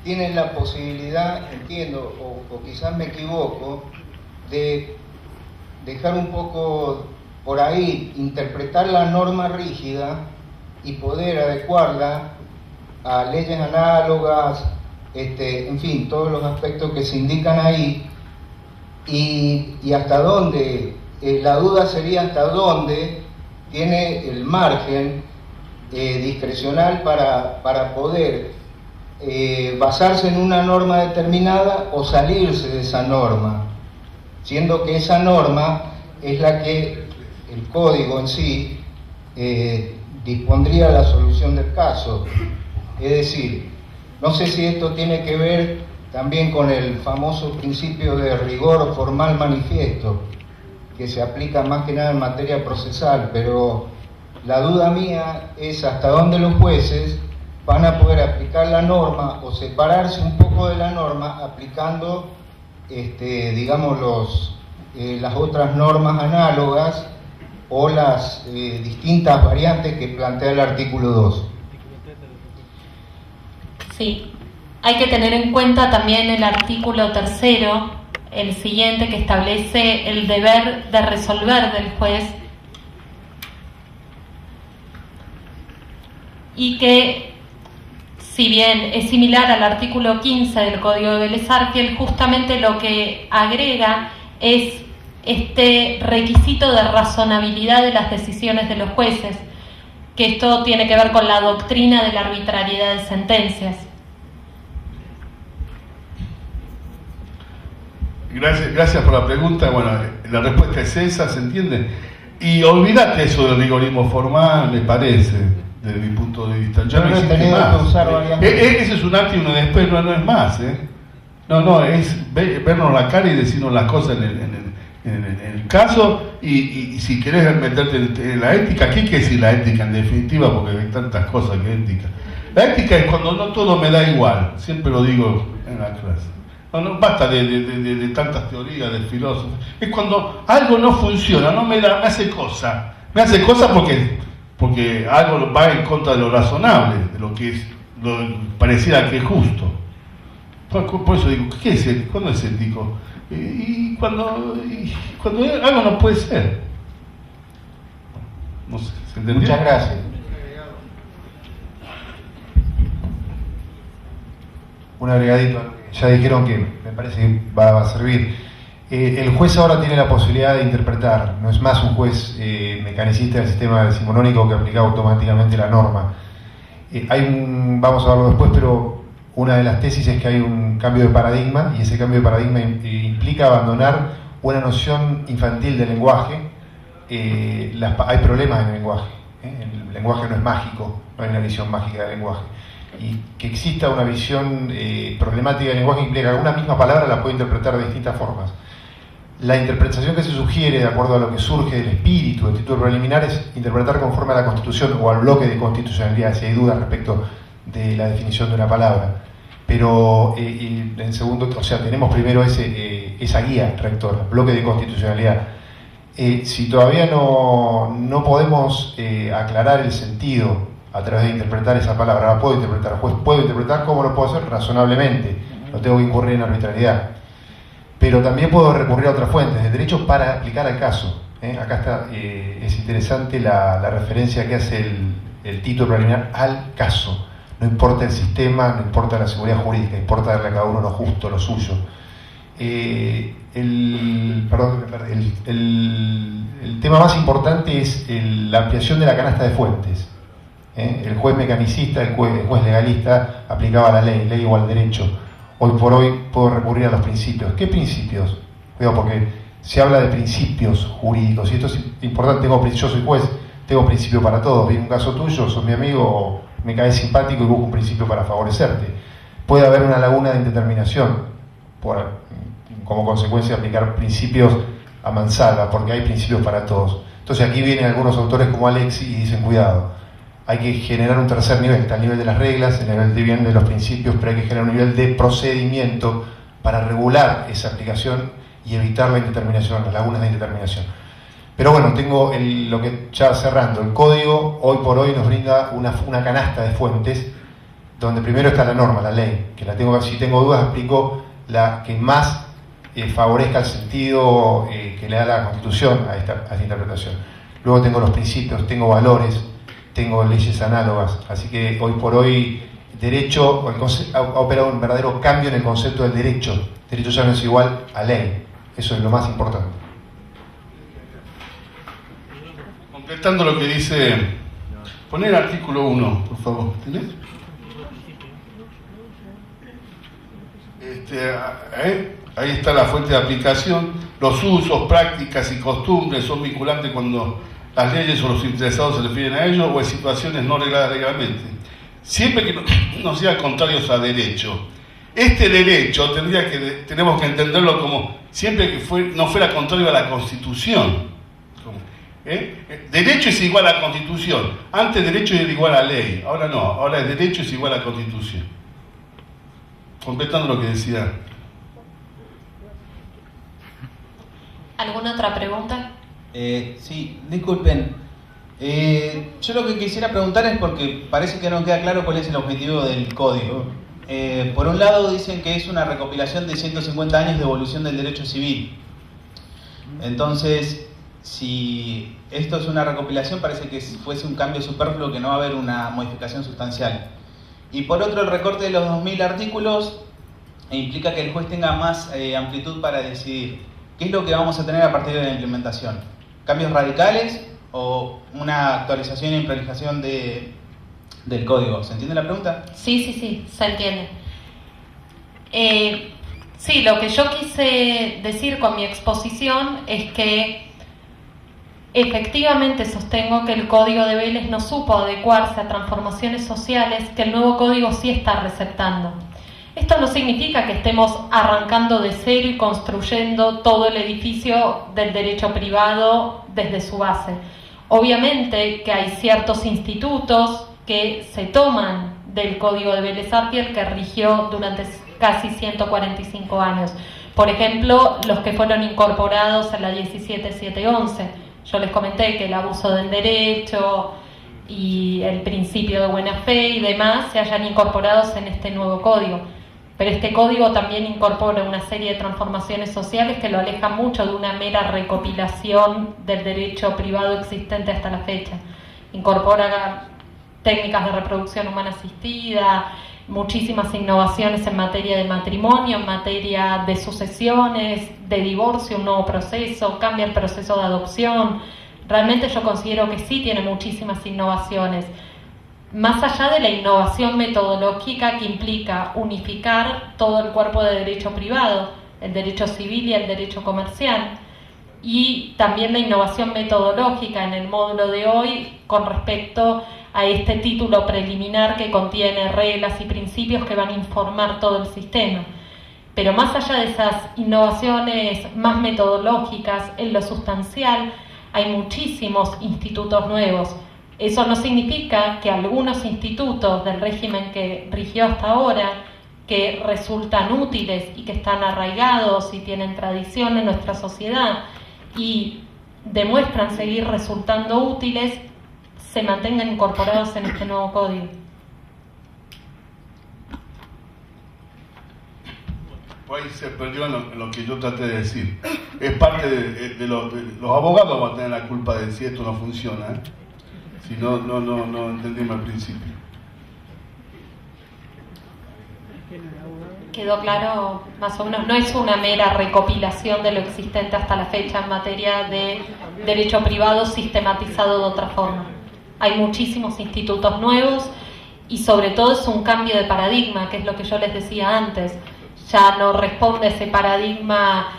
tienen la posibilidad, entiendo, o quizás me equivoco, de dejar un poco por ahí, interpretar la norma rígida y poder adecuarla a leyes análogas, en fin, todos los aspectos que se indican ahí, y hasta dónde, la duda sería hasta dónde tiene el margen discrecional para poder basarse en una norma determinada o salirse de esa norma, siendo que esa norma es la que el código en sí dispondría la solución del caso. Es decir, no sé si esto tiene que ver también con el famoso principio de rigor formal manifiesto, que se aplica más que nada en materia procesal, pero la duda mía es hasta dónde los jueces van a poder aplicar la norma o separarse un poco de la norma aplicando, digamos, las otras normas análogas o las distintas variantes que plantea el artículo 2. Sí, hay que tener en cuenta también el artículo 3º, el siguiente, que establece el deber de resolver del juez, y que, si bien es similar al artículo 15 del Código de Vélez-Arfiel, justamente lo que agrega es este requisito de razonabilidad de las decisiones de los jueces, que esto tiene que ver con la doctrina de la arbitrariedad de sentencias. Gracias por la pregunta. Bueno, la respuesta es esa, ¿se entiende? Y olvídate eso del rigorismo formal, me parece, desde mi punto de vista. Ya no existe más. Ese es un antes y uno después, no es más, ¿eh? No, es vernos la cara y decirnos las cosas en el caso, y si querés meterte en la ética, ¿qué quiere decir la ética en definitiva? Porque hay tantas cosas que ética. La ética es cuando no todo me da igual, siempre lo digo en la clase. No basta de tantas teorías del filósofo. Es cuando algo no funciona, me hace cosa. Me hace cosa porque algo va en contra de lo razonable, de lo que es, lo pareciera que es justo. Por eso digo, ¿qué es ético? ¿Cuándo es ético? Y cuando algo no puede ser. No sé, ¿se entendió? Muchas gracias. un agregadito a lo que ya dijeron que me parece que va a servir. El juez ahora tiene la posibilidad de interpretar, no es más un juez mecanicista del sistema decimonónico que aplica automáticamente la norma. Vamos a verlo después, pero una de las tesis es que hay un cambio de paradigma, y ese cambio de paradigma implica abandonar una noción infantil del lenguaje. Hay problemas en el lenguaje, el lenguaje no es mágico, no hay una visión mágica del lenguaje. Y que exista una visión problemática del lenguaje implica que una misma palabra la puede interpretar de distintas formas. La interpretación que se sugiere, de acuerdo a lo que surge del espíritu del título preliminar, es interpretar conforme a la Constitución o al bloque de constitucionalidad, si hay dudas respecto de la definición de una palabra. Pero en segundo, o sea, tenemos primero esa guía rectora, bloque de constitucionalidad. Si todavía no podemos aclarar el sentido a través de interpretar esa palabra, la puedo interpretar, el juez puede interpretar, ¿cómo lo puedo hacer? Razonablemente, no tengo que incurrir en arbitrariedad. Pero también puedo recurrir a otras fuentes de derecho para aplicar al caso. Acá está, es interesante la referencia que hace el título preliminar al caso. No importa el sistema, no importa la seguridad jurídica, importa darle a cada uno lo justo, lo suyo. El tema más importante es la ampliación de la canasta de fuentes. El juez mecanicista, el juez legalista aplicaba la ley igual al derecho. Hoy por hoy puedo recurrir a los principios. ¿Qué principios? Cuidado, porque se habla de principios jurídicos y esto es importante. Yo soy juez, tengo principio para todos. Viene un caso tuyo, sos mi amigo, me caes simpático y busco un principio para favorecerte. Puede haber una laguna de indeterminación como consecuencia de aplicar principios a mansalva, porque hay principios para todos. Entonces aquí vienen algunos autores como Alexi y dicen, cuidado, hay que generar un tercer nivel, está el nivel de las reglas, el nivel de los principios, pero hay que generar un nivel de procedimiento para regular esa aplicación y evitar la indeterminación, las lagunas de indeterminación. Pero bueno, tengo lo que ya cerrando, el código hoy por hoy nos brinda una canasta de fuentes, donde primero está la norma, la ley, que si tengo dudas aplico la que más favorezca el sentido que le da la Constitución a esta interpretación. Luego tengo los principios, tengo valores, tengo leyes análogas, así que hoy por hoy derecho ha operado un verdadero cambio en el concepto del derecho. Derecho ya no es igual a ley, eso es lo más importante. Completando lo que dice, poner el artículo 1, por favor, ¿tenés? Ahí está la fuente de aplicación. Los usos, prácticas y costumbres son vinculantes cuando las leyes o los interesados se refieren a ellos o en situaciones no regladas legalmente. Siempre que no sean contrarios a derecho. Este derecho tenemos que entenderlo como siempre que no fuera contrario a la Constitución. Derecho es igual a Constitución. Antes derecho era igual a ley. Ahora no, ahora el derecho es igual a Constitución. Completando lo que decía. ¿Alguna otra pregunta? Sí, disculpen. Yo lo que quisiera preguntar es porque parece que no queda claro cuál es el objetivo del código. Por un lado dicen que es una recopilación de 150 años de evolución del derecho civil. Entonces, si esto es una recopilación, parece que fuese un cambio superfluo, que no va a haber una modificación sustancial. Y por otro, el recorte de los 2000 artículos implica que el juez tenga más amplitud para decidir qué es lo que vamos a tener a partir de la implementación. ¿Cambios radicales o una actualización y improvisación del código? ¿Se entiende la pregunta? Sí, se entiende. Sí, lo que yo quise decir con mi exposición es que efectivamente sostengo que el Código de Vélez no supo adecuarse a transformaciones sociales que el nuevo código sí está receptando. Esto no significa que estemos arrancando de cero y construyendo todo el edificio del derecho privado desde su base. Obviamente que hay ciertos institutos que se toman del Código de Vélez Arfiel que rigió durante casi 145 años. Por ejemplo, los que fueron incorporados a la 17711. Yo les comenté que el abuso del derecho y el principio de buena fe y demás se hayan incorporado en este nuevo código. Pero este código también incorpora una serie de transformaciones sociales que lo alejan mucho de una mera recopilación del derecho privado existente hasta la fecha. Incorpora técnicas de reproducción humana asistida, muchísimas innovaciones en materia de matrimonio, en materia de sucesiones, de divorcio, un nuevo proceso, cambia el proceso de adopción. Realmente yo considero que sí tiene muchísimas innovaciones. Más allá de la innovación metodológica que implica unificar todo el cuerpo de derecho privado, el derecho civil y el derecho comercial, y también la innovación metodológica en el módulo de hoy con respecto a este título preliminar que contiene reglas y principios que van a informar todo el sistema. Pero más allá de esas innovaciones más metodológicas, en lo sustancial hay muchísimos institutos nuevos. Eso no significa que algunos institutos del régimen que rigió hasta ahora, que resultan útiles y que están arraigados y tienen tradición en nuestra sociedad y demuestran seguir resultando útiles, se mantengan incorporados en este nuevo código. Pues ahí se perdió en lo que yo traté de decir. Es parte de los abogados van a tener la culpa de si esto no funciona, ¿eh? Si no entendimos al principio. Quedó claro más o menos, no es una mera recopilación de lo existente hasta la fecha en materia de derecho privado sistematizado de otra forma. Hay muchísimos institutos nuevos y sobre todo es un cambio de paradigma, que es lo que yo les decía antes. Ya no responde ese paradigma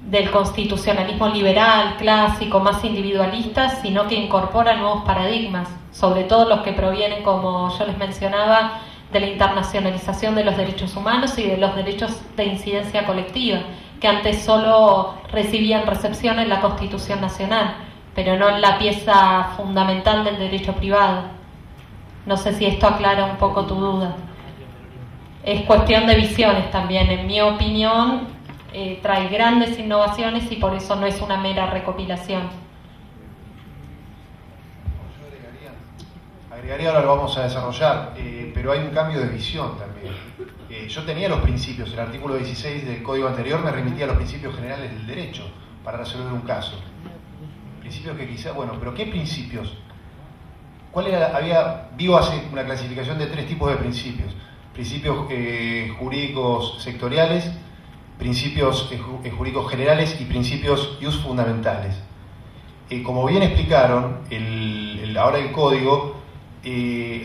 del constitucionalismo liberal, clásico, más individualista, sino que incorpora nuevos paradigmas, sobre todo los que provienen, como yo les mencionaba, de la internacionalización de los derechos humanos y de los derechos de incidencia colectiva, que antes solo recibían recepción en la Constitución Nacional, pero no en la pieza fundamental del derecho privado. No sé si esto aclara un poco tu duda. Es cuestión de visiones también, en mi opinión, trae grandes innovaciones y por eso no es una mera recopilación. Agregaría, ahora lo vamos a desarrollar, pero hay un cambio de visión también. Yo tenía los principios, el artículo 16 del código anterior me remitía a los principios generales del derecho para resolver un caso. Principios que quizá, bueno, pero ¿qué principios? ¿Cuál era? Vivo hace una clasificación de 3 tipos de principios. Principios jurídicos sectoriales, principios jurídicos generales y principios ius fundamentales. Como bien explicaron, ahora el código,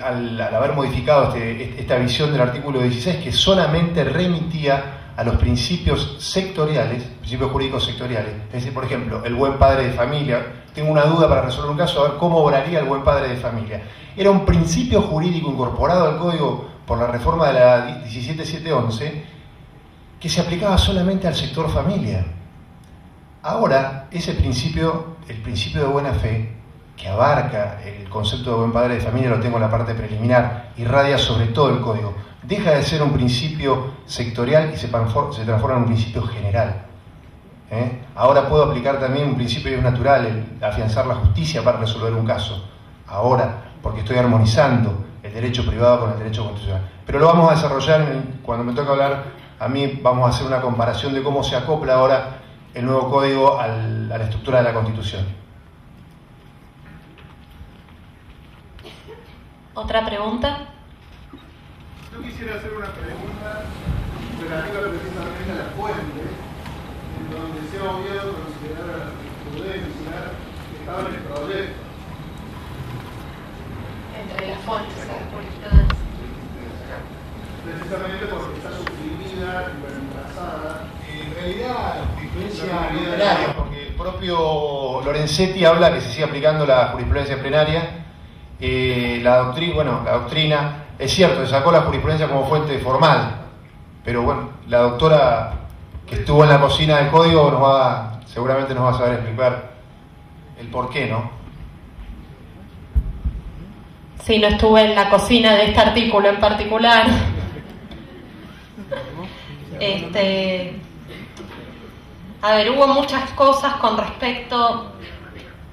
al haber modificado esta visión del artículo 16, que solamente remitía a los principios sectoriales, principios jurídicos sectoriales, es decir, por ejemplo, el buen padre de familia, tengo una duda para resolver un caso, a ver cómo obraría el buen padre de familia. Era un principio jurídico incorporado al código por la reforma de la 17711, que se aplicaba solamente al sector familia. Ahora, ese principio, el principio de buena fe, que abarca el concepto de buen padre de familia, lo tengo en la parte preliminar, irradia sobre todo el código, deja de ser un principio sectorial y se transforma en un principio general. Ahora puedo aplicar también un principio natural, el afianzar la justicia para resolver un caso. Ahora, porque estoy armonizando el derecho privado con el derecho constitucional. Pero lo vamos a desarrollar cuando me toque hablar. A mí vamos a hacer una comparación de cómo se acopla ahora el nuevo código a la estructura de la Constitución. ¿Otra pregunta? Yo quisiera hacer una pregunta relativa precisamente a las fuentes, en donde se ha obviado considerar a la jurisprudencia que estaba en el proyecto. Entre las fuentes de la jurisprudencia. Precisamente porque está suprimida y reemplazada. En realidad, la jurisprudencia plenaria, porque el propio Lorenzetti habla que se sigue aplicando la jurisprudencia plenaria. La doctrina, es cierto, se sacó la jurisprudencia como fuente formal, pero bueno, la doctora que estuvo en la cocina del código seguramente nos va a saber explicar el por qué, ¿no? Sí, no estuve en la cocina de este artículo en particular. A ver, hubo muchas cosas con respecto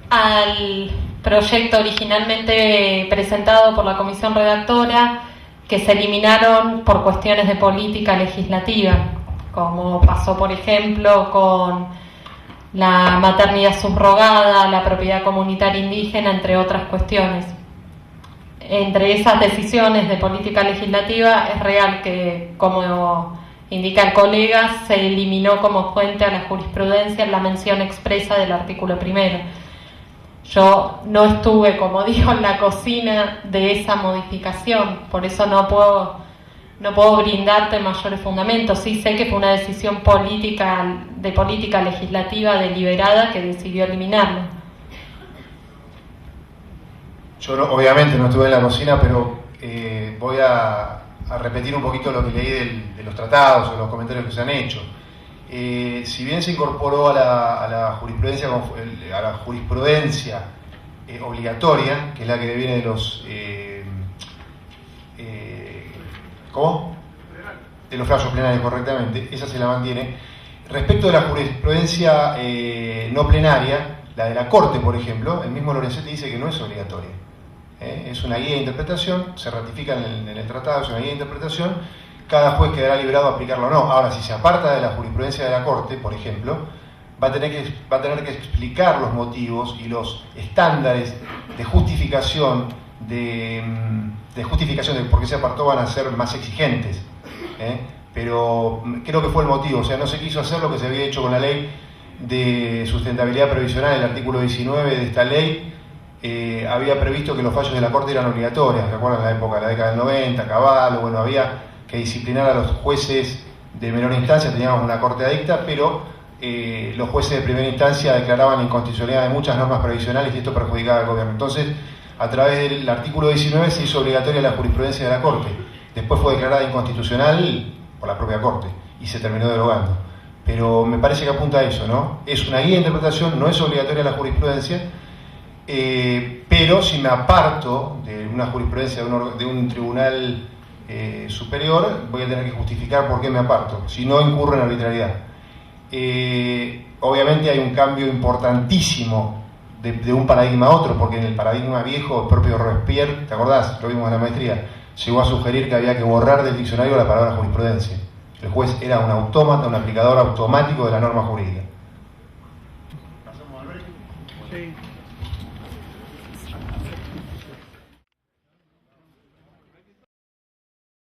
al proyecto originalmente presentado por la comisión redactora que se eliminaron por cuestiones de política legislativa, como pasó por ejemplo con la maternidad subrogada, la propiedad comunitaria indígena, entre otras cuestiones. entre esas decisiones de política legislativa es real que, como indica el colega, se eliminó como fuente a la jurisprudencia la mención expresa del artículo 1. Yo no estuve, como digo, en la cocina de esa modificación, por eso no puedo brindarte mayores fundamentos. Sí sé que fue una decisión de política legislativa deliberada que decidió eliminarlo. Yo obviamente no estuve en la cocina, pero voy a repetir un poquito lo que leí de los tratados o los comentarios que se han hecho. Si bien se incorporó a la jurisprudencia obligatoria, que es la que viene de los de los fallos plenarios, correctamente, esa se la mantiene. Respecto de la jurisprudencia no plenaria, la de la Corte, por ejemplo, el mismo Lorenzetti dice que no es obligatoria. Es una guía de interpretación, se ratifica en el tratado, es una guía de interpretación, cada juez quedará librado a aplicarla o no. Ahora, si se aparta de la jurisprudencia de la Corte, por ejemplo, va a tener que explicar los motivos y los estándares de justificación de por qué se apartó van a ser más exigentes. Pero creo que fue el motivo, o sea, no se quiso hacer lo que se había hecho con la ley de sustentabilidad previsional. El artículo 19 de esta ley había previsto que los fallos de la Corte eran obligatorios. ¿Recuerdan la época de la década del 90, Caballo? Bueno, había que disciplinar a los jueces de menor instancia, teníamos una Corte adicta, pero los jueces de primera instancia declaraban la inconstitucionalidad de muchas normas previsionales y esto perjudicaba al gobierno. Entonces, a través del artículo 19 se hizo obligatoria la jurisprudencia de la Corte. Después fue declarada inconstitucional por la propia Corte y se terminó derogando. Pero me parece que apunta a eso, ¿no? Es una guía de interpretación, no es obligatoria la jurisprudencia, pero si me aparto de una jurisprudencia de un tribunal superior, voy a tener que justificar por qué me aparto, si no incurro en arbitrariedad. Obviamente hay un cambio importantísimo de un paradigma a otro, porque en el paradigma viejo, el propio Robespierre, ¿te acordás? Lo vimos en la maestría, llegó a sugerir que había que borrar del diccionario la palabra jurisprudencia. El juez era un autómata, un aplicador automático de la norma jurídica.